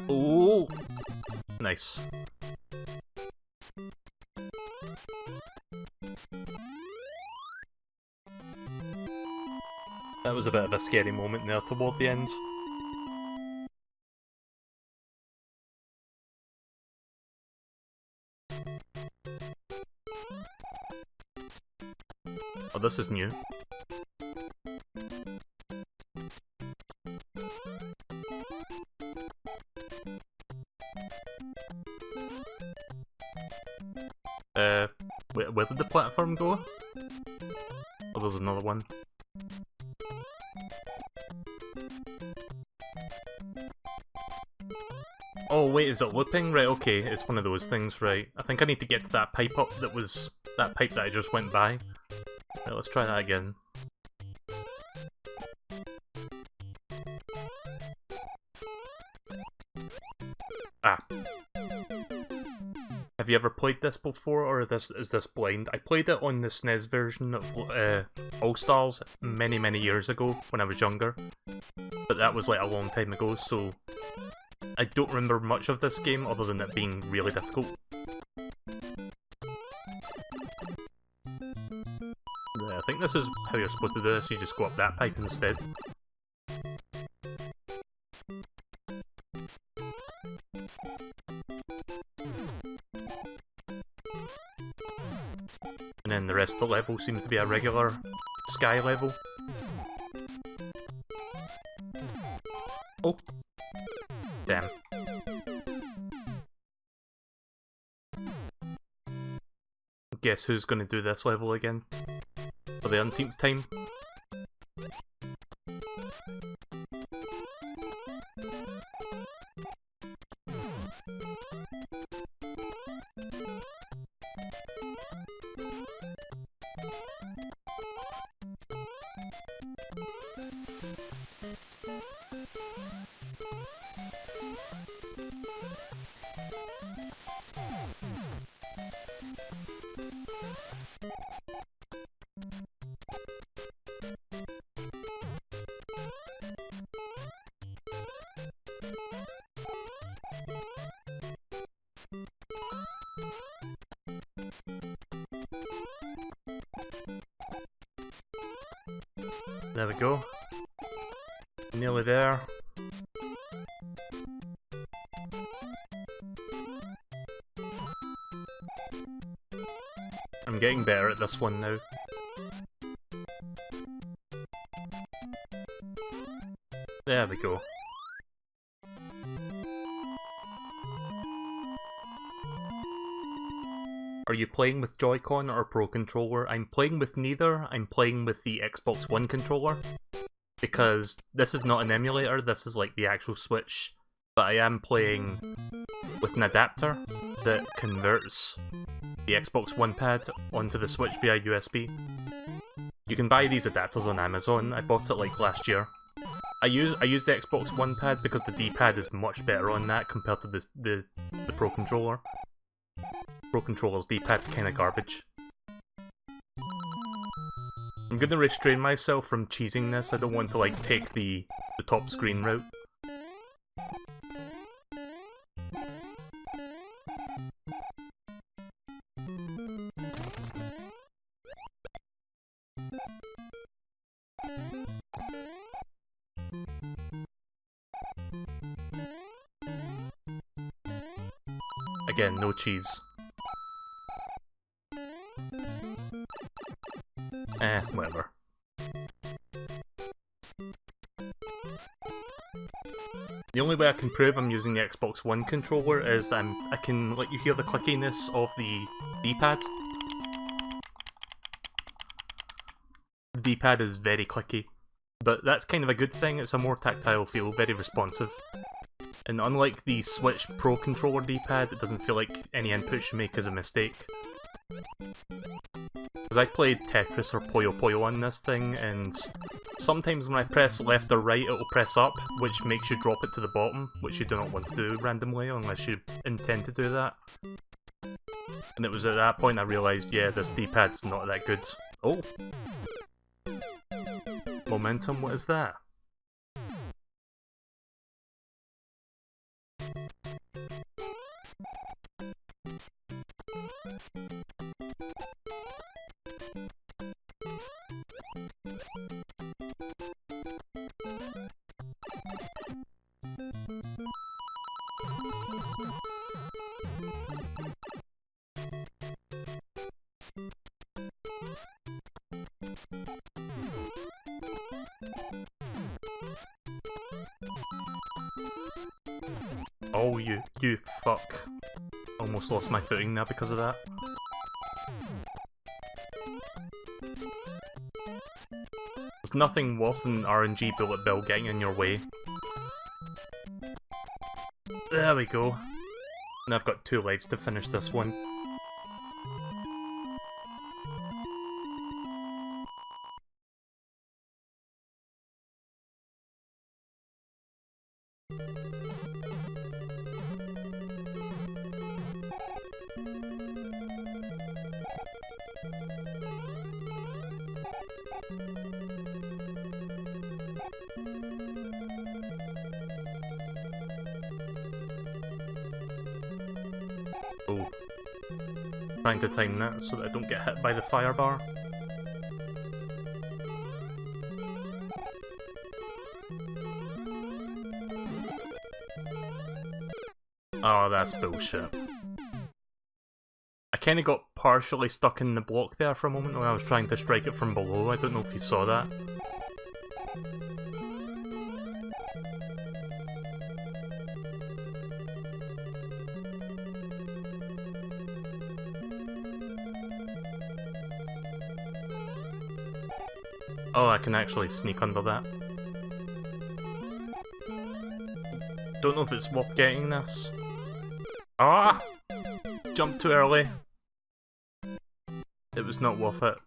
Oh, nice. That was a bit of a scary moment there toward the end. Oh, this is new. Where did the platform go? Oh, there's another one. Oh wait, is it looping? Right, okay, it's one of those things, right. I think I need to get to that pipe up that was... that pipe that I just went by. Right, let's try that again. Ah. Have you ever played this before, or is this blind? I played it on the SNES version of All-Stars many, many years ago, when I was younger. But that was like a long time ago, so... I don't remember much of this game, other than it being really difficult. I think this is how you're supposed to do this, you just go up that pipe instead. And then the rest of the level seems to be a regular sky level. Oh. Damn. Guess who's gonna do this level again? For the umpteenth time? There we go. Nearly there. I'm getting better at this one now. There we go. Are you playing with Joy-Con or Pro Controller? I'm playing with neither. I'm playing with the Xbox One controller. Because this is not an emulator, this is like the actual Switch. But I am playing with an adapter that converts the Xbox One pad onto the Switch via USB. You can buy these adapters on Amazon. I bought it like last year. I use the Xbox One pad because the D-pad is much better on that compared to the Pro Controller. Pro Controller's D-pad's kinda garbage. I'm gonna restrain myself from cheesing this. I don't want to like take the top screen route. Again, no cheese. Whatever. The only way I can prove I'm using the Xbox One controller is that I can let you hear the clickiness of the D-pad. The D-pad is very clicky, but that's kind of a good thing. It's a more tactile feel, very responsive. And unlike the Switch Pro Controller D-pad, it doesn't feel like any input you make is a mistake. Because I played Tetris or Puyo Puyo on this thing, and sometimes when I press left or right, it'll press up, which makes you drop it to the bottom, which you do not want to do randomly unless you intend to do that. And it was at that point I realised, yeah, this D-pad's not that good. Oh! Momentum, what is that? Oh, you fuck. Almost lost my footing now because of that. There's nothing worse than an RNG bullet bill getting in your way. There we go. And I've got 2 lives to finish this one. Oh. Trying to time that so that I don't get hit by the fire bar. Oh, that's bullshit. I kinda got partially stuck in the block there for a moment when I was trying to strike it from below. I don't know if you saw that. Oh, I can actually sneak under that. Don't know if it's worth getting this. Ah! Jumped too early. It was not worth it.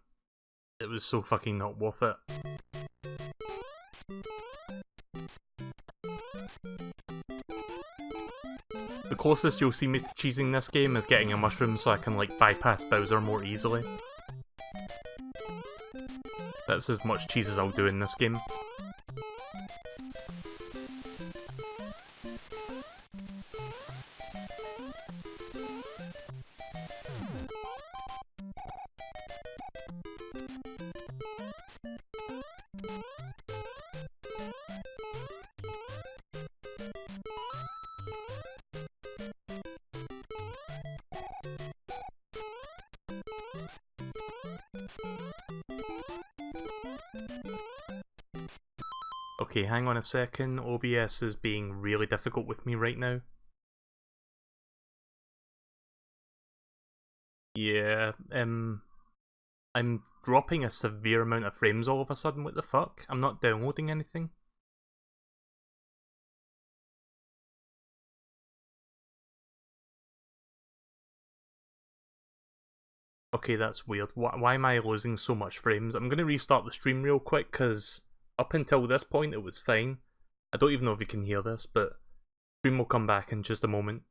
It was so fucking not worth it. The closest you'll see me to cheesing this game is getting a mushroom so I can like bypass Bowser more easily. That's as much cheese as I'll do in this game. Okay, hang on a second. OBS is being really difficult with me right now. Yeah, I'm dropping a severe amount of frames all of a sudden. What the fuck? I'm not downloading anything. Okay, that's weird. Why am I losing so much frames? I'm gonna restart the stream real quick, because up until this point it was fine. I don't even know if you can hear this, but stream will come back in just a moment.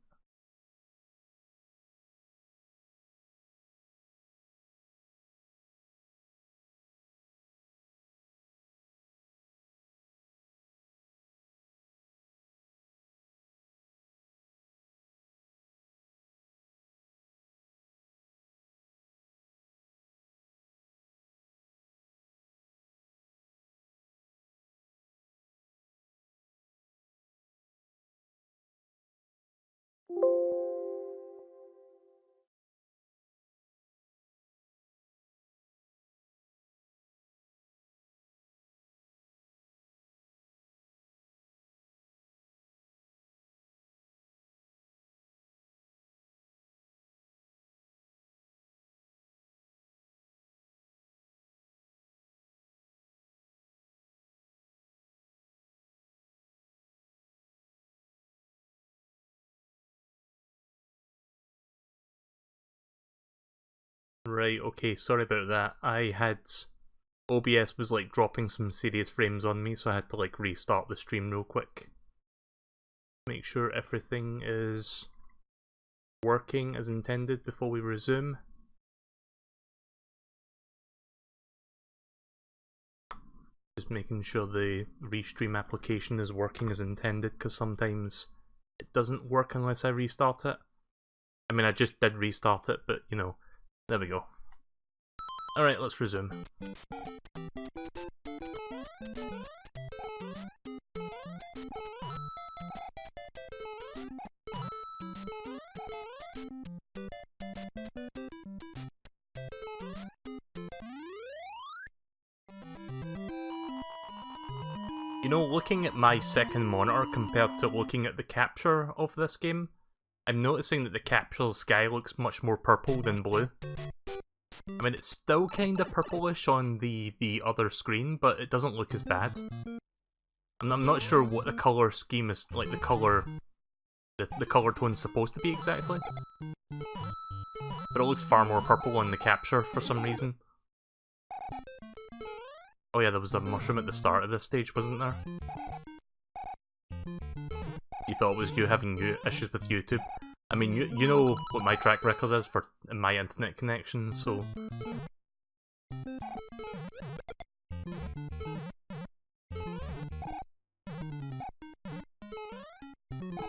Right, okay, sorry about that. OBS was like dropping some serious frames on me, so I had to like restart the stream real quick. Make sure everything is working as intended before we resume. Just making sure the restream application is working as intended, because sometimes it doesn't work unless I restart it. I mean, I just did restart it, but you know, there we go. Alright, let's resume. You know, looking at my second monitor compared to looking at the capture of this game, I'm noticing that the capture sky looks much more purple than blue. I mean, it's still kinda purplish on the other screen, but it doesn't look as bad. I'm not sure what the colour scheme is, like the colour tone's supposed to be exactly. But it looks far more purple on the capture for some reason. Oh yeah, there was a mushroom at the start of this stage, wasn't there? You thought it was you having issues with YouTube. I mean, you know what my track record is for my internet connection, so...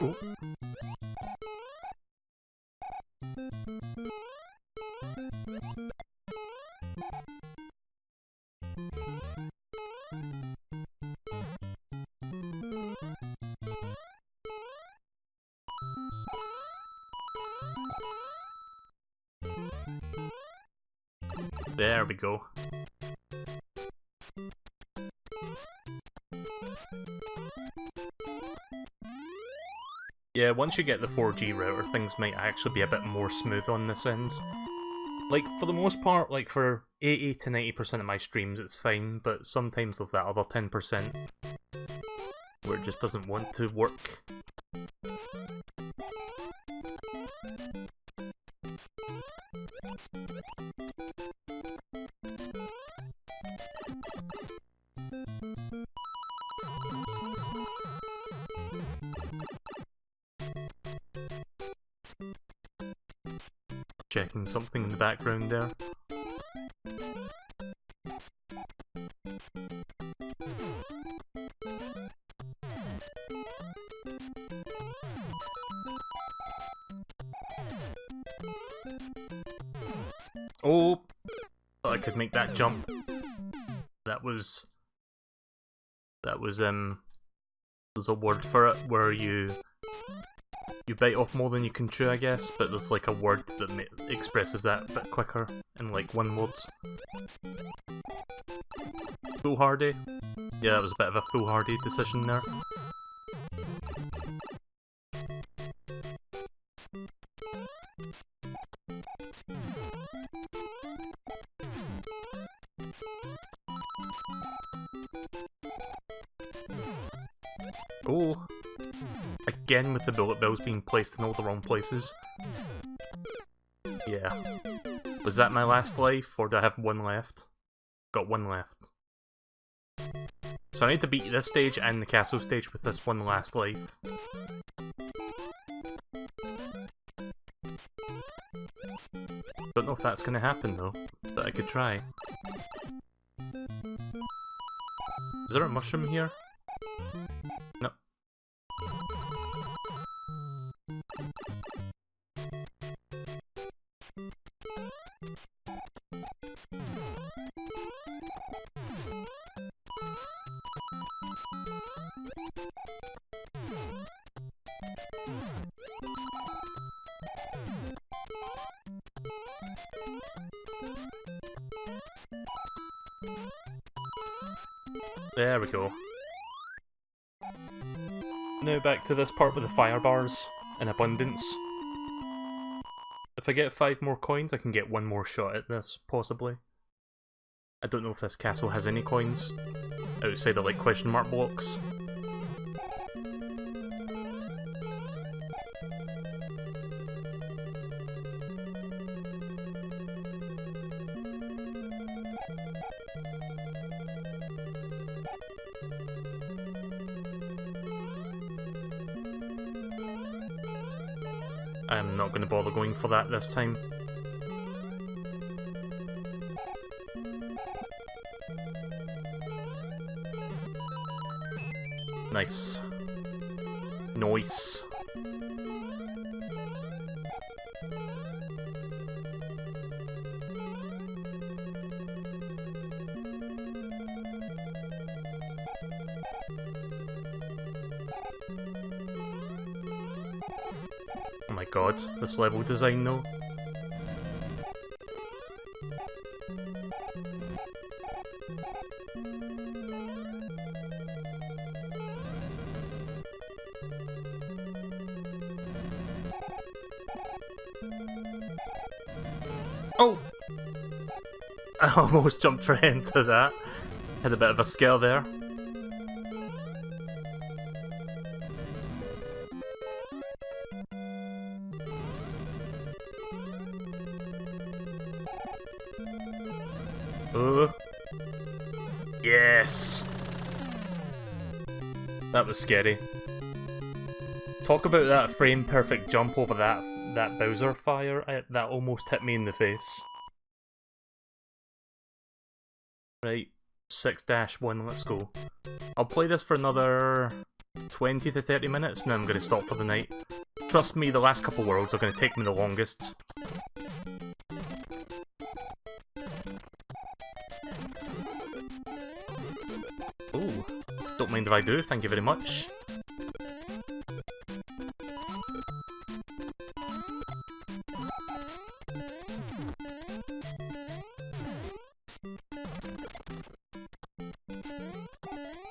Oh. There we go. Yeah, once you get the 4G router, things might actually be a bit more smooth on this end. Like, for the most part, like for 80 to 90% of my streams it's fine, but sometimes there's that other 10% where it just doesn't want to work. Checking something in the background there. Oh! Thought I could make that jump. That was, there's a word for it where you bite off more than you can chew, I guess, but there's like a word that expresses that a bit quicker in like one word. Foolhardy. Yeah, that was a bit of a foolhardy decision there. Oh! Again with the bullet bills being placed in all the wrong places. Yeah. Was that my last life, or do I have one left? Got one left. So I need to beat this stage and the castle stage with this one last life. Don't know if that's gonna happen though, but I could try. Is there a mushroom here? No. There we go. Now back to this part with the fire bars in abundance. If I get 5 more coins, I can get one more shot at this, possibly. I don't know if this castle has any coins outside of like question mark blocks. I'm not going to bother going for that this time. Nice. Nice. Oh my god, this level design though. Oh! I almost jumped right into that. Had a bit of a scare there. Yes! That was scary. Talk about that frame perfect jump over that Bowser fire, that almost hit me in the face. Right, 6-1, let's go. I'll play this for another 20 to 30 minutes and then I'm going to stop for the night. Trust me, the last couple worlds are going to take me the longest. Ooh, don't mind if I do, thank you very much.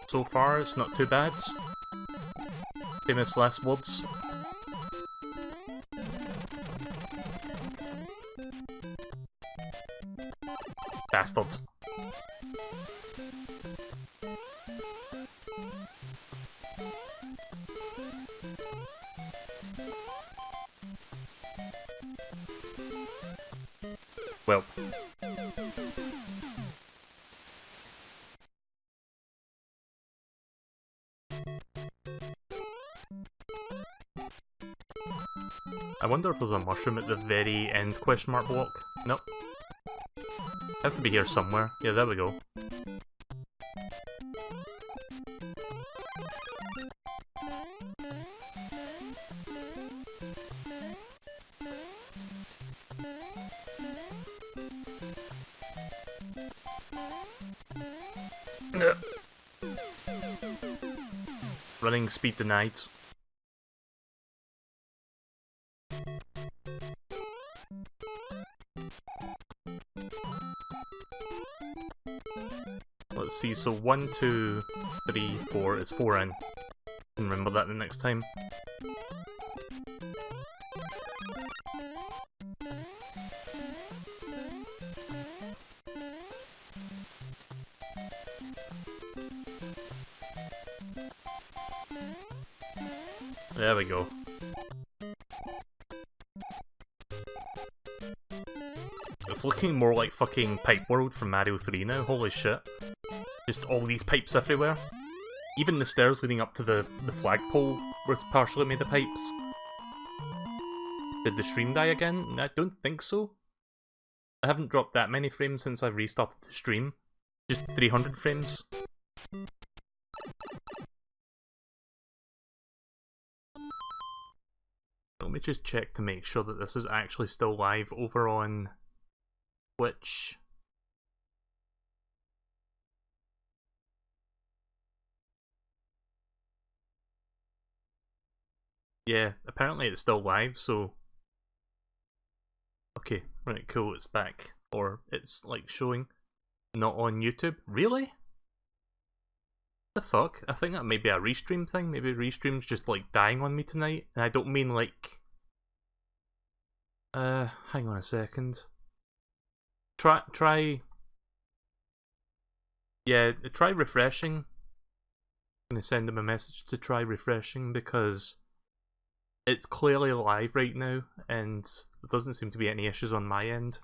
So far, it's not too bad. Famous last words. Bastard. Well. I wonder if there's a mushroom at the very end question mark block. Nope. Has to be here somewhere. Yeah, there we go. Running speed denied. Let's see, so 1, 2, 3, 4 is 4 in. Remember that the next time. There we go. It's looking more like fucking Pipe World from Mario 3 now, holy shit. Just all these pipes everywhere. Even the stairs leading up to the flagpole was partially made of pipes. Did the stream die again? I don't think so. I haven't dropped that many frames since I restarted the stream. Just 300 frames. Let me just check to make sure that this is actually still live over on Twitch. Yeah, apparently it's still live, so... Okay, right, cool, it's back. Or it's, like, showing. Not on YouTube. Really? The fuck? I think that may be a restream thing. Maybe restream's just, like, dying on me tonight. And I don't mean, like... hang on a second. Try... Yeah, try refreshing. I'm gonna send him a message to try refreshing, because... It's clearly live right now, and there doesn't seem to be any issues on my end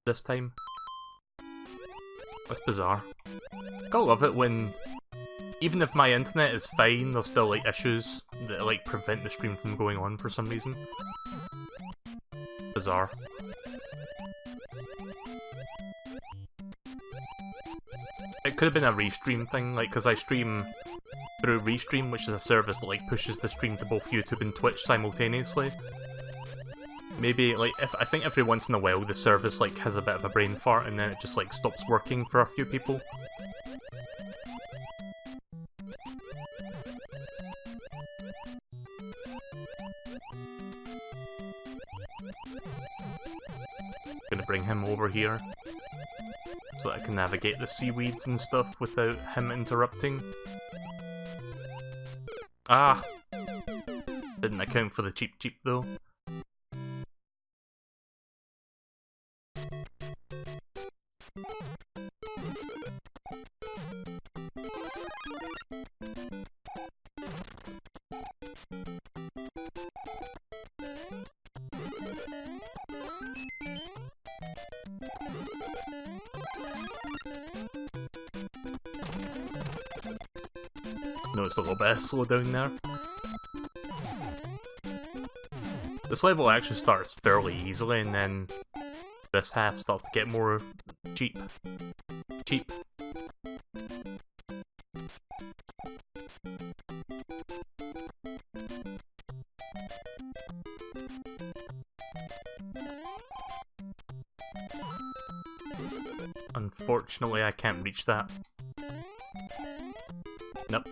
this time. That's bizarre. I love it when, even if my internet is fine, there's still like issues that like prevent the stream from going on for some reason. Bizarre. It could have been a restream thing, like, because I stream through Restream, which is a service that like pushes the stream to both YouTube and Twitch simultaneously. Maybe like I think every once in a while the service like has a bit of a brain fart and then it just like stops working for a few people. Gonna bring him over here so that I can navigate the seaweeds and stuff without him interrupting. Ah! Didn't account for the cheap though. Notice a little bit of slowdown there. This level actually starts fairly easily, and then this half starts to get more cheap. Unfortunately, I can't reach that. Nope.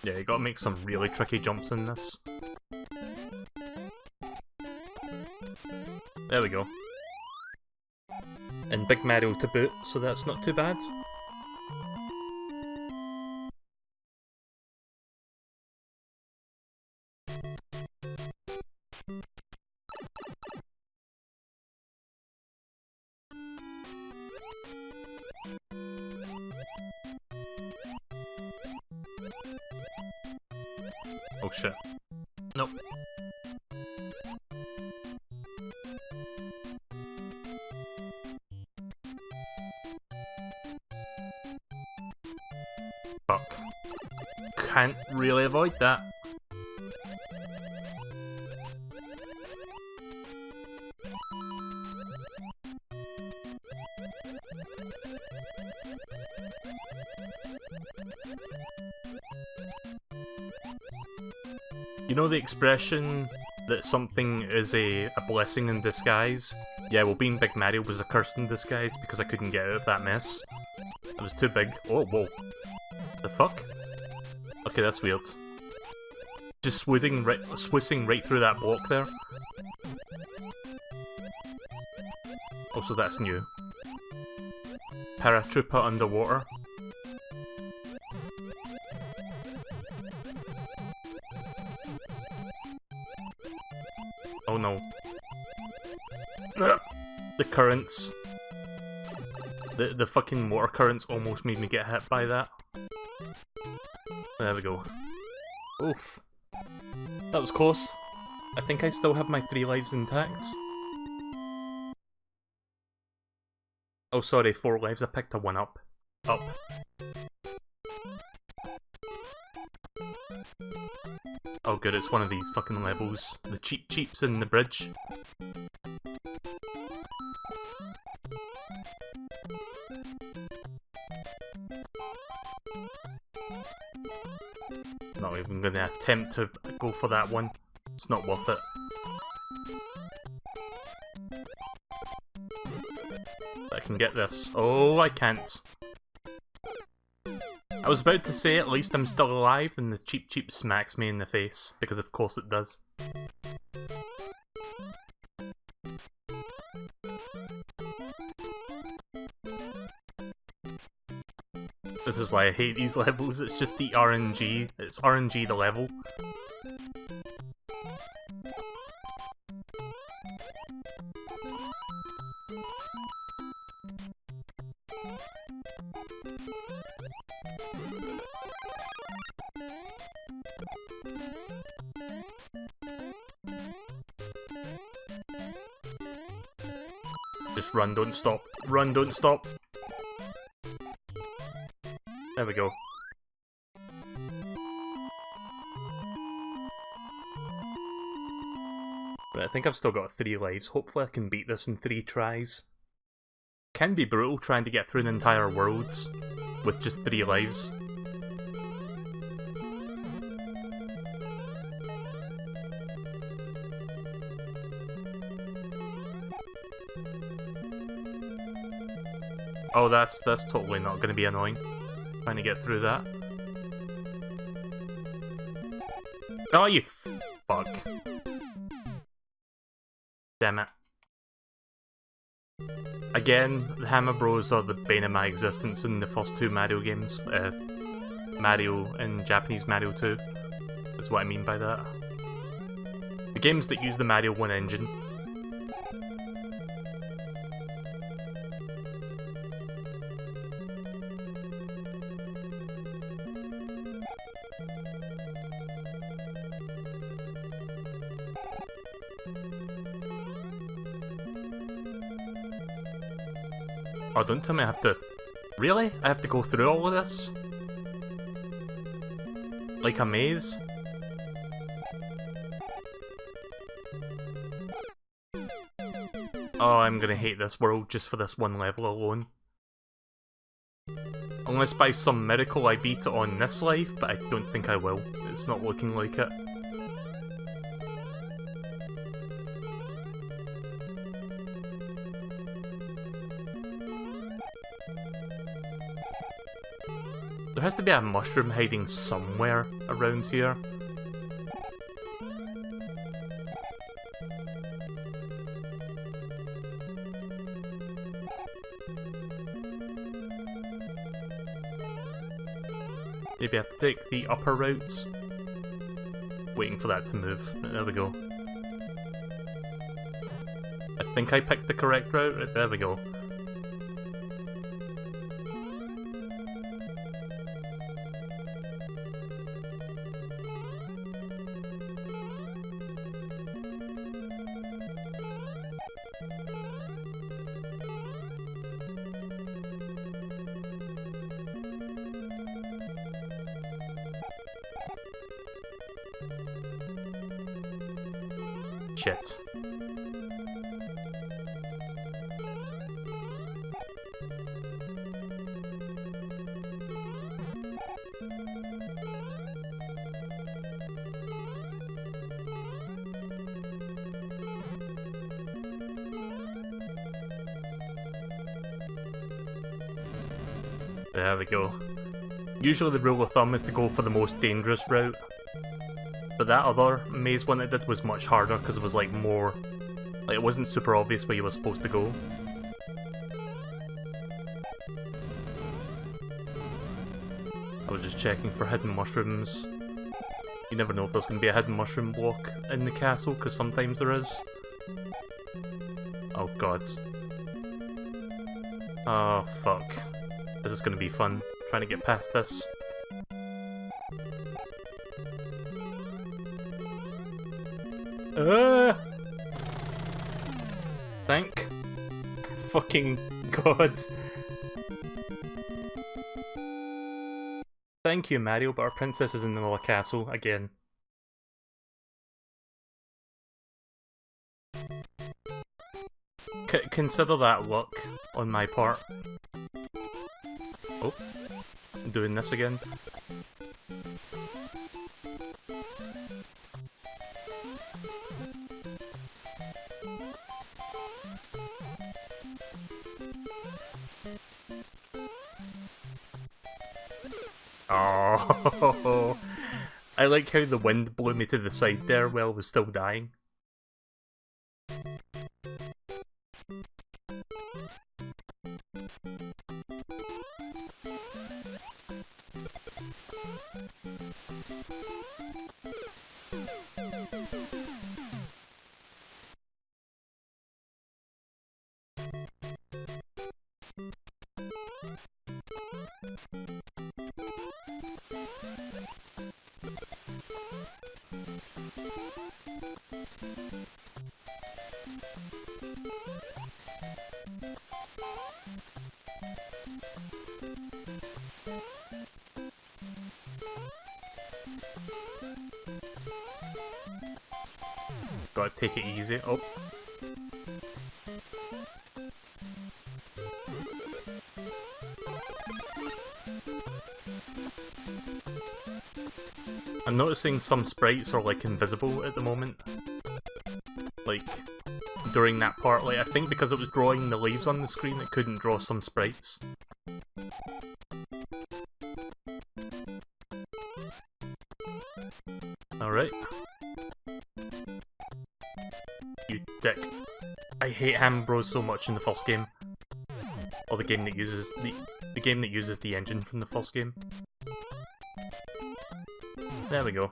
Yeah, you gotta make some really tricky jumps in this. There we go. And Big Mario to boot, so that's not too bad. Oh shit. Nope. Fuck. Can't really avoid that. You know the expression that something is a blessing in disguise? Yeah, well, being Big Mario was a curse in disguise because I couldn't get out of that mess. It was too big. Oh, whoa. The fuck? Okay, that's weird. Just swissing right through that block there. Also, that's new. Paratrooper underwater. Oh no. The currents. The fucking water currents almost made me get hit by that. There we go. Oof. That was close. I think I still have my 3 lives intact. Oh sorry, 4 lives, I picked a 1 up. Up. Oh good, it's one of these fucking levels. The cheap cheeps in the bridge. Not even gonna attempt to go for that one. It's not worth it. I can get this. Oh, I can't. I was about to say at least I'm still alive, and the cheap cheap smacks me in the face, because of course it does. This is why I hate these levels, it's just the RNG. It's RNG the level. Just run, don't stop. Run, don't stop. There we go. Right, I think I've still got 3 lives. Hopefully I can beat this in 3 tries. Can be brutal trying to get through an entire world with just 3 lives. Oh, that's totally not going to be annoying. Trying to get through that. Oh, you fuck. Damn it. Again, the Hammer Bros are the bane of my existence in the first 2 Mario games. Mario and Japanese Mario 2 is what I mean by that. The games that use the Mario 1 engine. Oh, don't tell me I have to... Really? I have to go through all of this? Like a maze? Oh, I'm gonna hate this world just for this one level alone. Unless by some miracle I beat it on this life, but I don't think I will. It's not looking like it. There has to be a mushroom hiding somewhere around here. Maybe I have to take the upper routes. Waiting for that to move. There we go. I think I picked the correct route. Right, there we go. Shit. There we go. Usually the rule of thumb is to go for the most dangerous route, but that other maze one I did was much harder because it was like more... like it wasn't super obvious where you were supposed to go. I was just checking for hidden mushrooms. You never know if there's going to be a hidden mushroom block in the castle, because sometimes there is. Oh god. Oh fuck. This is going to be fun, trying to get past this. Thank fucking god. Thank you, Mario, but our princess is in the castle again. Consider that luck on my part. Oh, I'm doing this again. Oh, I like how the wind blew me to the side there while I was still dying. Gotta take it easy. Oh. I'm noticing some sprites are like invisible at the moment. Like, during that part, like I think because it was drawing the leaves on the screen, it couldn't draw some sprites. Alright. You dick. I hate Ham Bros so much in the first game. Or the game that uses the game that uses the engine from the first game. There we go.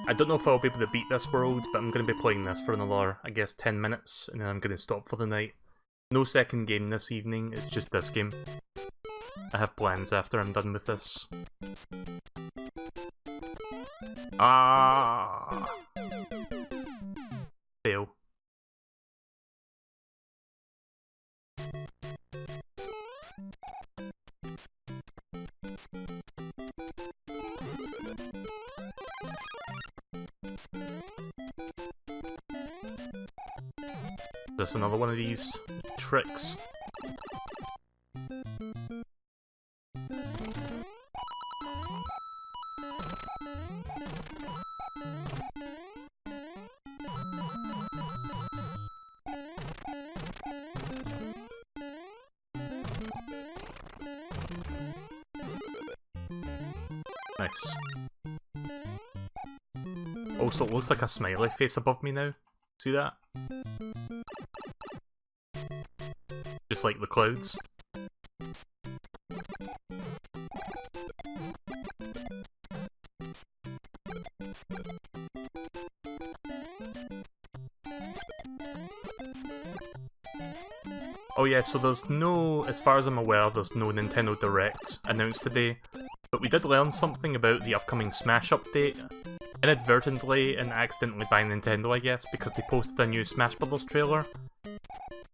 I don't know if I'll be able to beat this world, but I'm going to be playing this for another, I guess, 10 minutes, and then I'm going to stop for the night. No second game this evening, it's just this game. I have plans after I'm done with this. Ah! Fail. Just another one of these tricks. Nice. Also, it looks like a smiley face above me now. See that? Just like the clouds. Oh yeah, so there's no, as far as I'm aware, there's no Nintendo Direct announced today, but we did learn something about the upcoming Smash update, inadvertently and accidentally by Nintendo, I guess, because they posted a new Smash Bros. Trailer.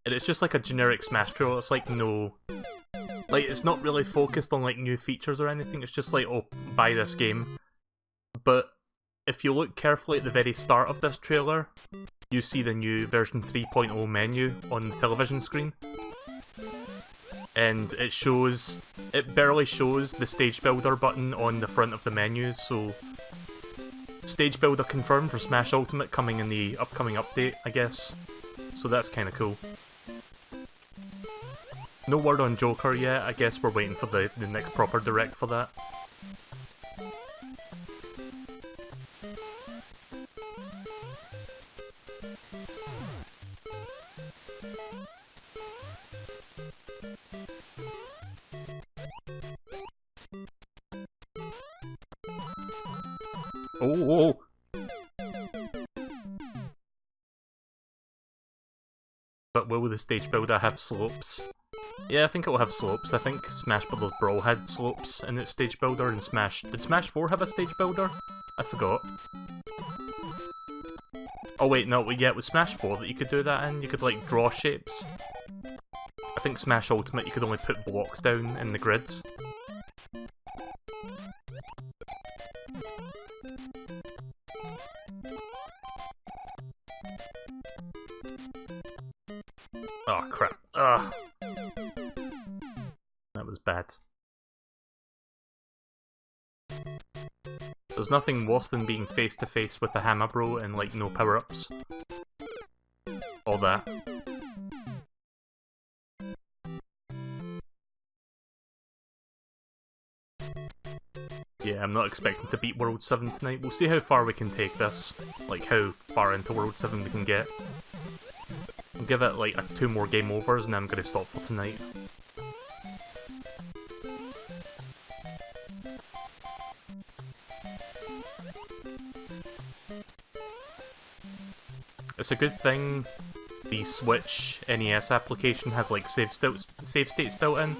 And it's just like a generic Smash trailer, it's like no... like, it's not really focused on like new features or anything, it's just like, oh, buy this game. But if you look carefully at the very start of this trailer, you see the new version 3.0 menu on the television screen. And it shows... it barely shows the Stage Builder button on the front of the menu, so... Stage Builder confirmed for Smash Ultimate coming in the upcoming update, I guess. So that's kinda cool. No word on Joker yet, I guess we're waiting for the next proper direct for that. Oh! But will the stage builder have slopes? Yeah, I think it will have slopes. I think Smash Bros. Brawl had slopes in its stage builder, and Smash... Did Smash 4 have a stage builder? I forgot. Oh wait, no, yeah, it was Smash 4 that you could do that in. You could, like, draw shapes. I think Smash Ultimate you could only put blocks down in the grids. Oh crap. Ugh. That was bad. There's nothing worse than being face to face with a Hammer Bro and like no power-ups. All that. Yeah, I'm not expecting to beat World 7 tonight. We'll see how far we can take this. Like how far into World 7 we can get. I'll give it like 2 more game overs and then I'm gonna stop for tonight. It's a good thing the Switch NES application has like save states built in,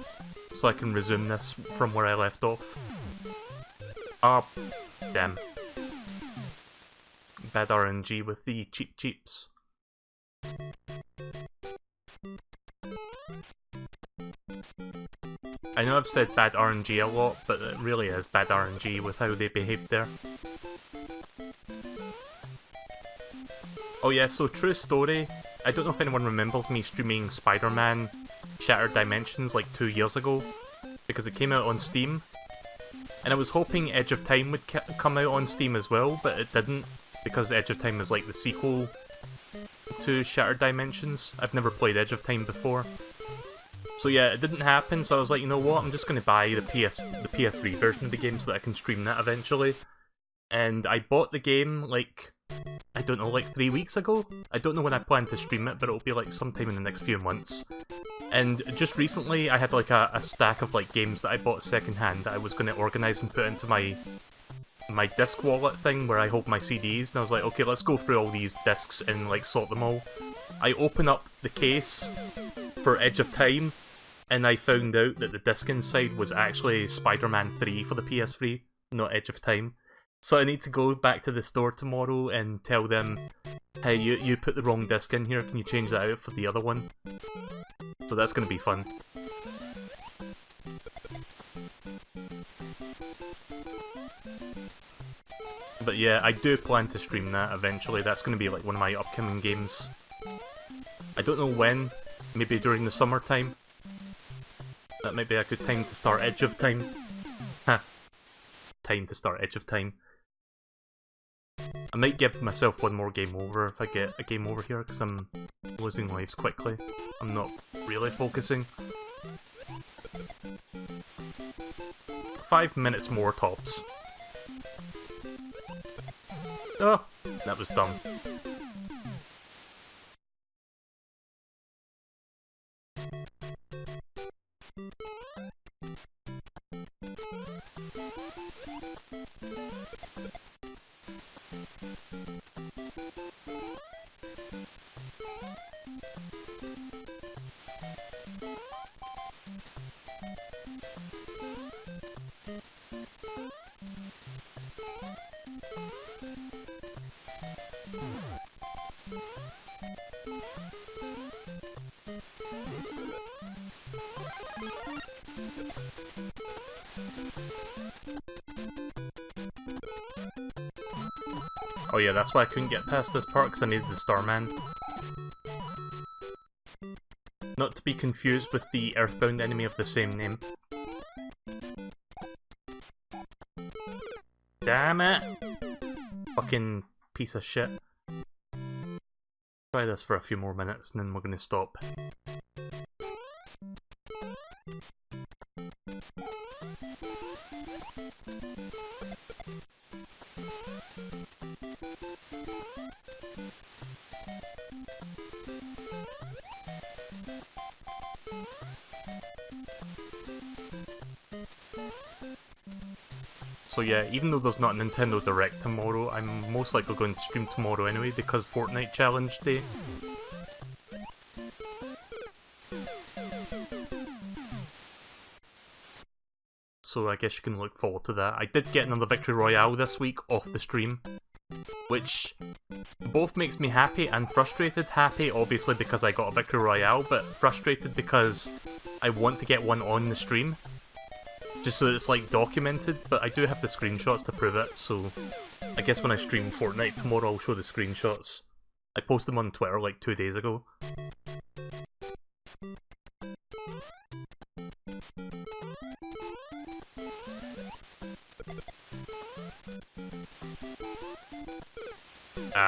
so I can resume this from where I left off. Ah, damn. Bad RNG with the cheeps. I know I've said bad RNG a lot, but it really is bad RNG with how they behaved there. Oh yeah, so true story, I don't know if anyone remembers me streaming Spider-Man Shattered Dimensions like 2 years ago, because it came out on Steam, and I was hoping Edge of Time would come out on Steam as well, but it didn't, because Edge of Time is like the sequel to Shattered Dimensions. I've never played Edge of Time before. So yeah, it didn't happen, so I was like, you know what, I'm just going to buy the PS3 version of the game so that I can stream that eventually. And I bought the game like... I don't know, like 3 weeks ago? I don't know when I plan to stream it, but it'll be like sometime in the next few months. And just recently, I had like a stack of like games that I bought secondhand that I was going to organise and put into my disc wallet thing where I hold my CDs, and I was like, okay, let's go through all these discs and like sort them all. I open up the case for Edge of Time, and I found out that the disc inside was actually Spider-Man 3 for the PS3, not Edge of Time. So I need to go back to the store tomorrow and tell them, hey, you put the wrong disc in here, can you change that out for the other one? So that's going to be fun. But yeah, I do plan to stream that eventually. That's going to be like one of my upcoming games. I don't know when, maybe during the summertime. That might be a good time to start Edge of Time. Ha! Time to start Edge of Time. I might give myself one more game over if I get a game over here, because I'm losing lives quickly. I'm not really focusing. 5 minutes more tops. Oh, that was dumb. Oh yeah, that's why I couldn't get past this part, because I needed the Starman. Not to be confused with the Earthbound enemy of the same name. Damn it! Fucking piece of shit. Try this for a few more minutes and then we're gonna stop. So yeah, even though there's not a Nintendo Direct tomorrow, I'm most likely going to stream tomorrow anyway because Fortnite Challenge Day. So I guess you can look forward to that. I did get another Victory Royale this week off the stream, which both makes me happy and frustrated. Happy, obviously, because I got a Victory Royale, but frustrated because I want to get one on the stream, just so that it's like documented, but I do have the screenshots to prove it, so I guess when I stream Fortnite tomorrow I'll show the screenshots. I posted them on Twitter like 2 days ago.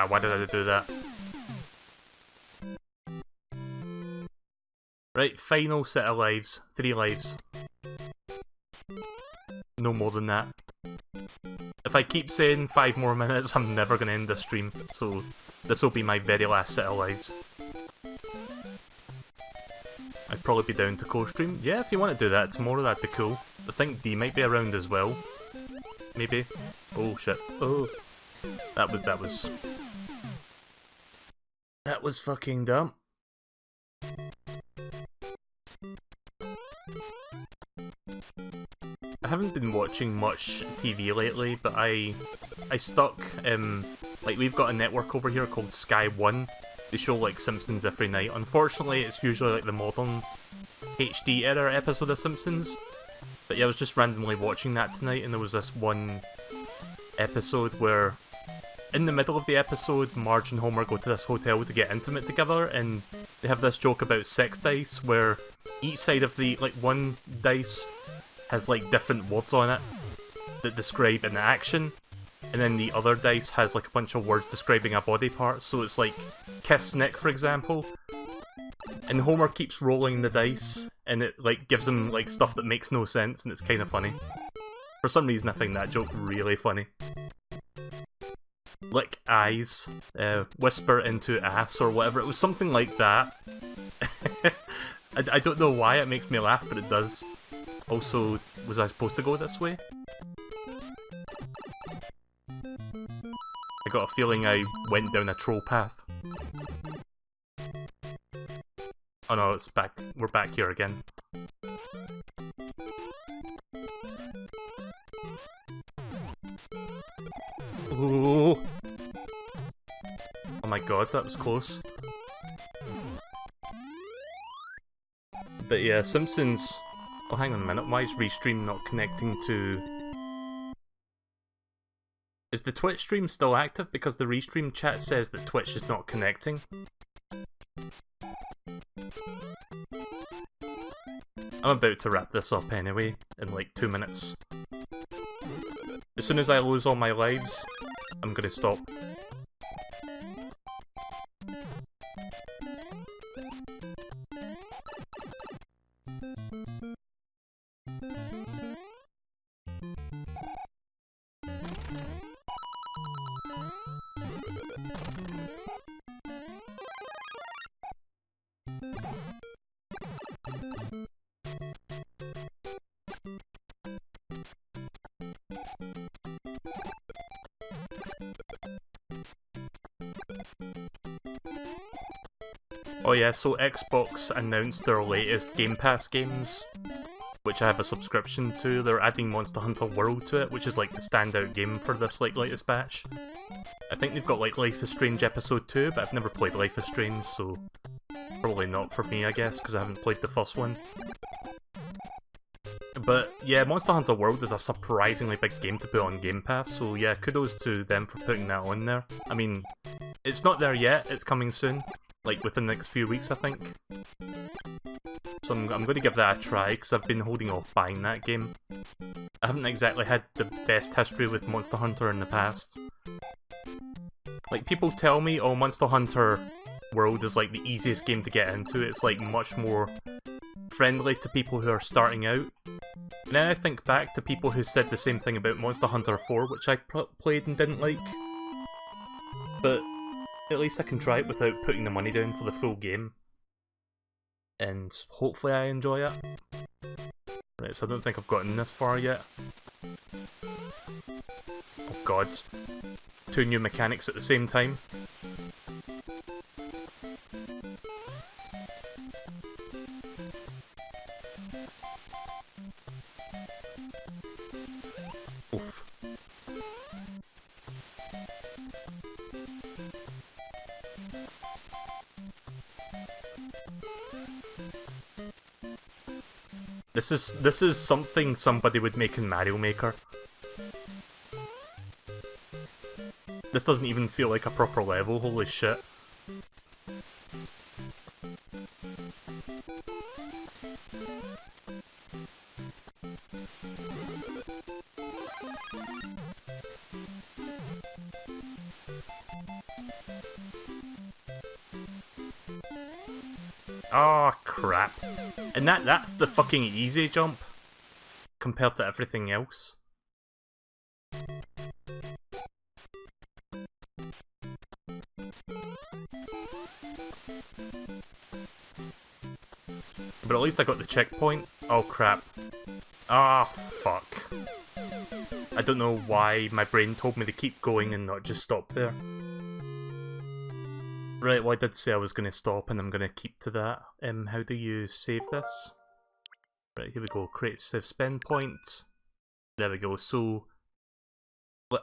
Why did I do that? Right, final set of lives. 3 lives. No more than that. If I keep saying 5 more minutes, I'm never going to end the stream, so this will be my very last set of lives. I'd probably be down to co-stream. Yeah, if you want to do that tomorrow, that'd be cool. I think D might be around as well. Maybe. Oh shit. Oh. That was fucking dumb. I haven't been watching much TV lately, but I stuck, like we've got a network over here called Sky One. They show like Simpsons every night. Unfortunately, it's usually like the modern HD era episode of Simpsons. But yeah, I was just randomly watching that tonight, and there was this one episode where in the middle of the episode, Marge and Homer go to this hotel to get intimate together, and they have this joke about sex dice, where each side of the, like, one dice has, like, different words on it that describe an action, and then the other dice has, like, a bunch of words describing a body part, so it's like, kiss Nick, for example, and Homer keeps rolling the dice, and it, like, gives him, like, stuff that makes no sense, and it's kind of funny. For some reason, I find that joke really funny. Lick eyes, whisper into ass, or whatever. It was something like that. I don't know why it makes me laugh, but it does. Also, was I supposed to go this way? I got a feeling I went down a troll path. Oh no, it's back. We're back here again. Ooh. Oh my god, that was close. But yeah, Simpsons... Oh, hang on a minute, why is Restream not connecting to... Is the Twitch stream still active? Because the Restream chat says that Twitch is not connecting. I'm about to wrap this up anyway, in like 2 minutes. As soon as I lose all my lives, I'm gonna stop. Oh yeah, so Xbox announced their latest Game Pass games, which I have a subscription to. They're adding Monster Hunter World to it, which is like the standout game for this like latest batch. I think they've got like Life is Strange Episode 2, but I've never played Life is Strange, so probably not for me, I guess, because I haven't played the first one. But yeah, Monster Hunter World is a surprisingly big game to put on Game Pass, so yeah, kudos to them for putting that on there. I mean, it's not there yet, it's coming soon. Like, within the next few weeks, I think. So I'm going to give that a try, because I've been holding off buying that game. I haven't exactly had the best history with Monster Hunter in the past. Like, people tell me, oh, Monster Hunter World is like the easiest game to get into. It's like much more friendly to people who are starting out. Now I think back to people who said the same thing about Monster Hunter 4, which I played and didn't like. But at least I can try it without putting the money down for the full game. And hopefully I enjoy it. Right, so I don't think I've gotten this far yet. Oh god. 2 new mechanics at the same time. Oof. This is something somebody would make in Mario Maker. This doesn't even feel like a proper level, holy shit. Oh crap. And that's the fucking easy jump compared to everything else. But at least I got the checkpoint. Oh crap. Ah, fuck. I don't know why my brain told me to keep going and not just stop there. Right, well I did say I was going to stop and I'm going to keep to that. How do you save this? Right, here we go. Create save spend points. There we go. So,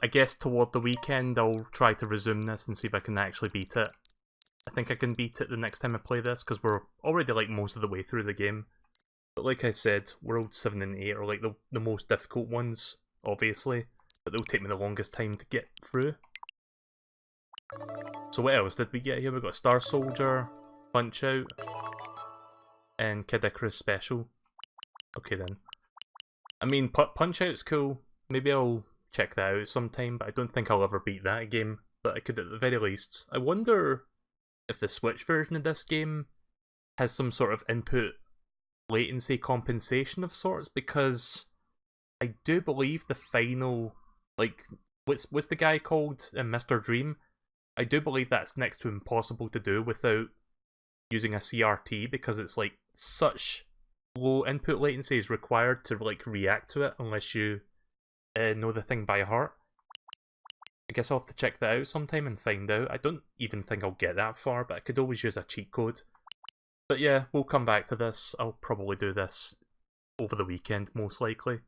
I guess toward the weekend I'll try to resume this and see if I can actually beat it. I think I can beat it the next time I play this, because we're already like most of the way through the game. But like I said, World 7 and 8 are like the most difficult ones, obviously, but they'll take me the longest time to get through. So what else did we get here? We got Star Soldier, Punch Out, and Kid Icarus Special. Okay then. I mean, Punch Out's cool. Maybe I'll check that out sometime, but I don't think I'll ever beat that game. But I could at the very least. I wonder if the Switch version of this game has some sort of input latency compensation of sorts, because I do believe the final, like, what's the guy called, Mr. Dream? I do believe that's next to impossible to do without using a CRT, because it's like such low input latency is required to like react to it unless you know the thing by heart. I guess I'll have to check that out sometime and find out. I don't even think I'll get that far, but I could always use a cheat code. But yeah, we'll come back to this. I'll probably do this over the weekend, most likely.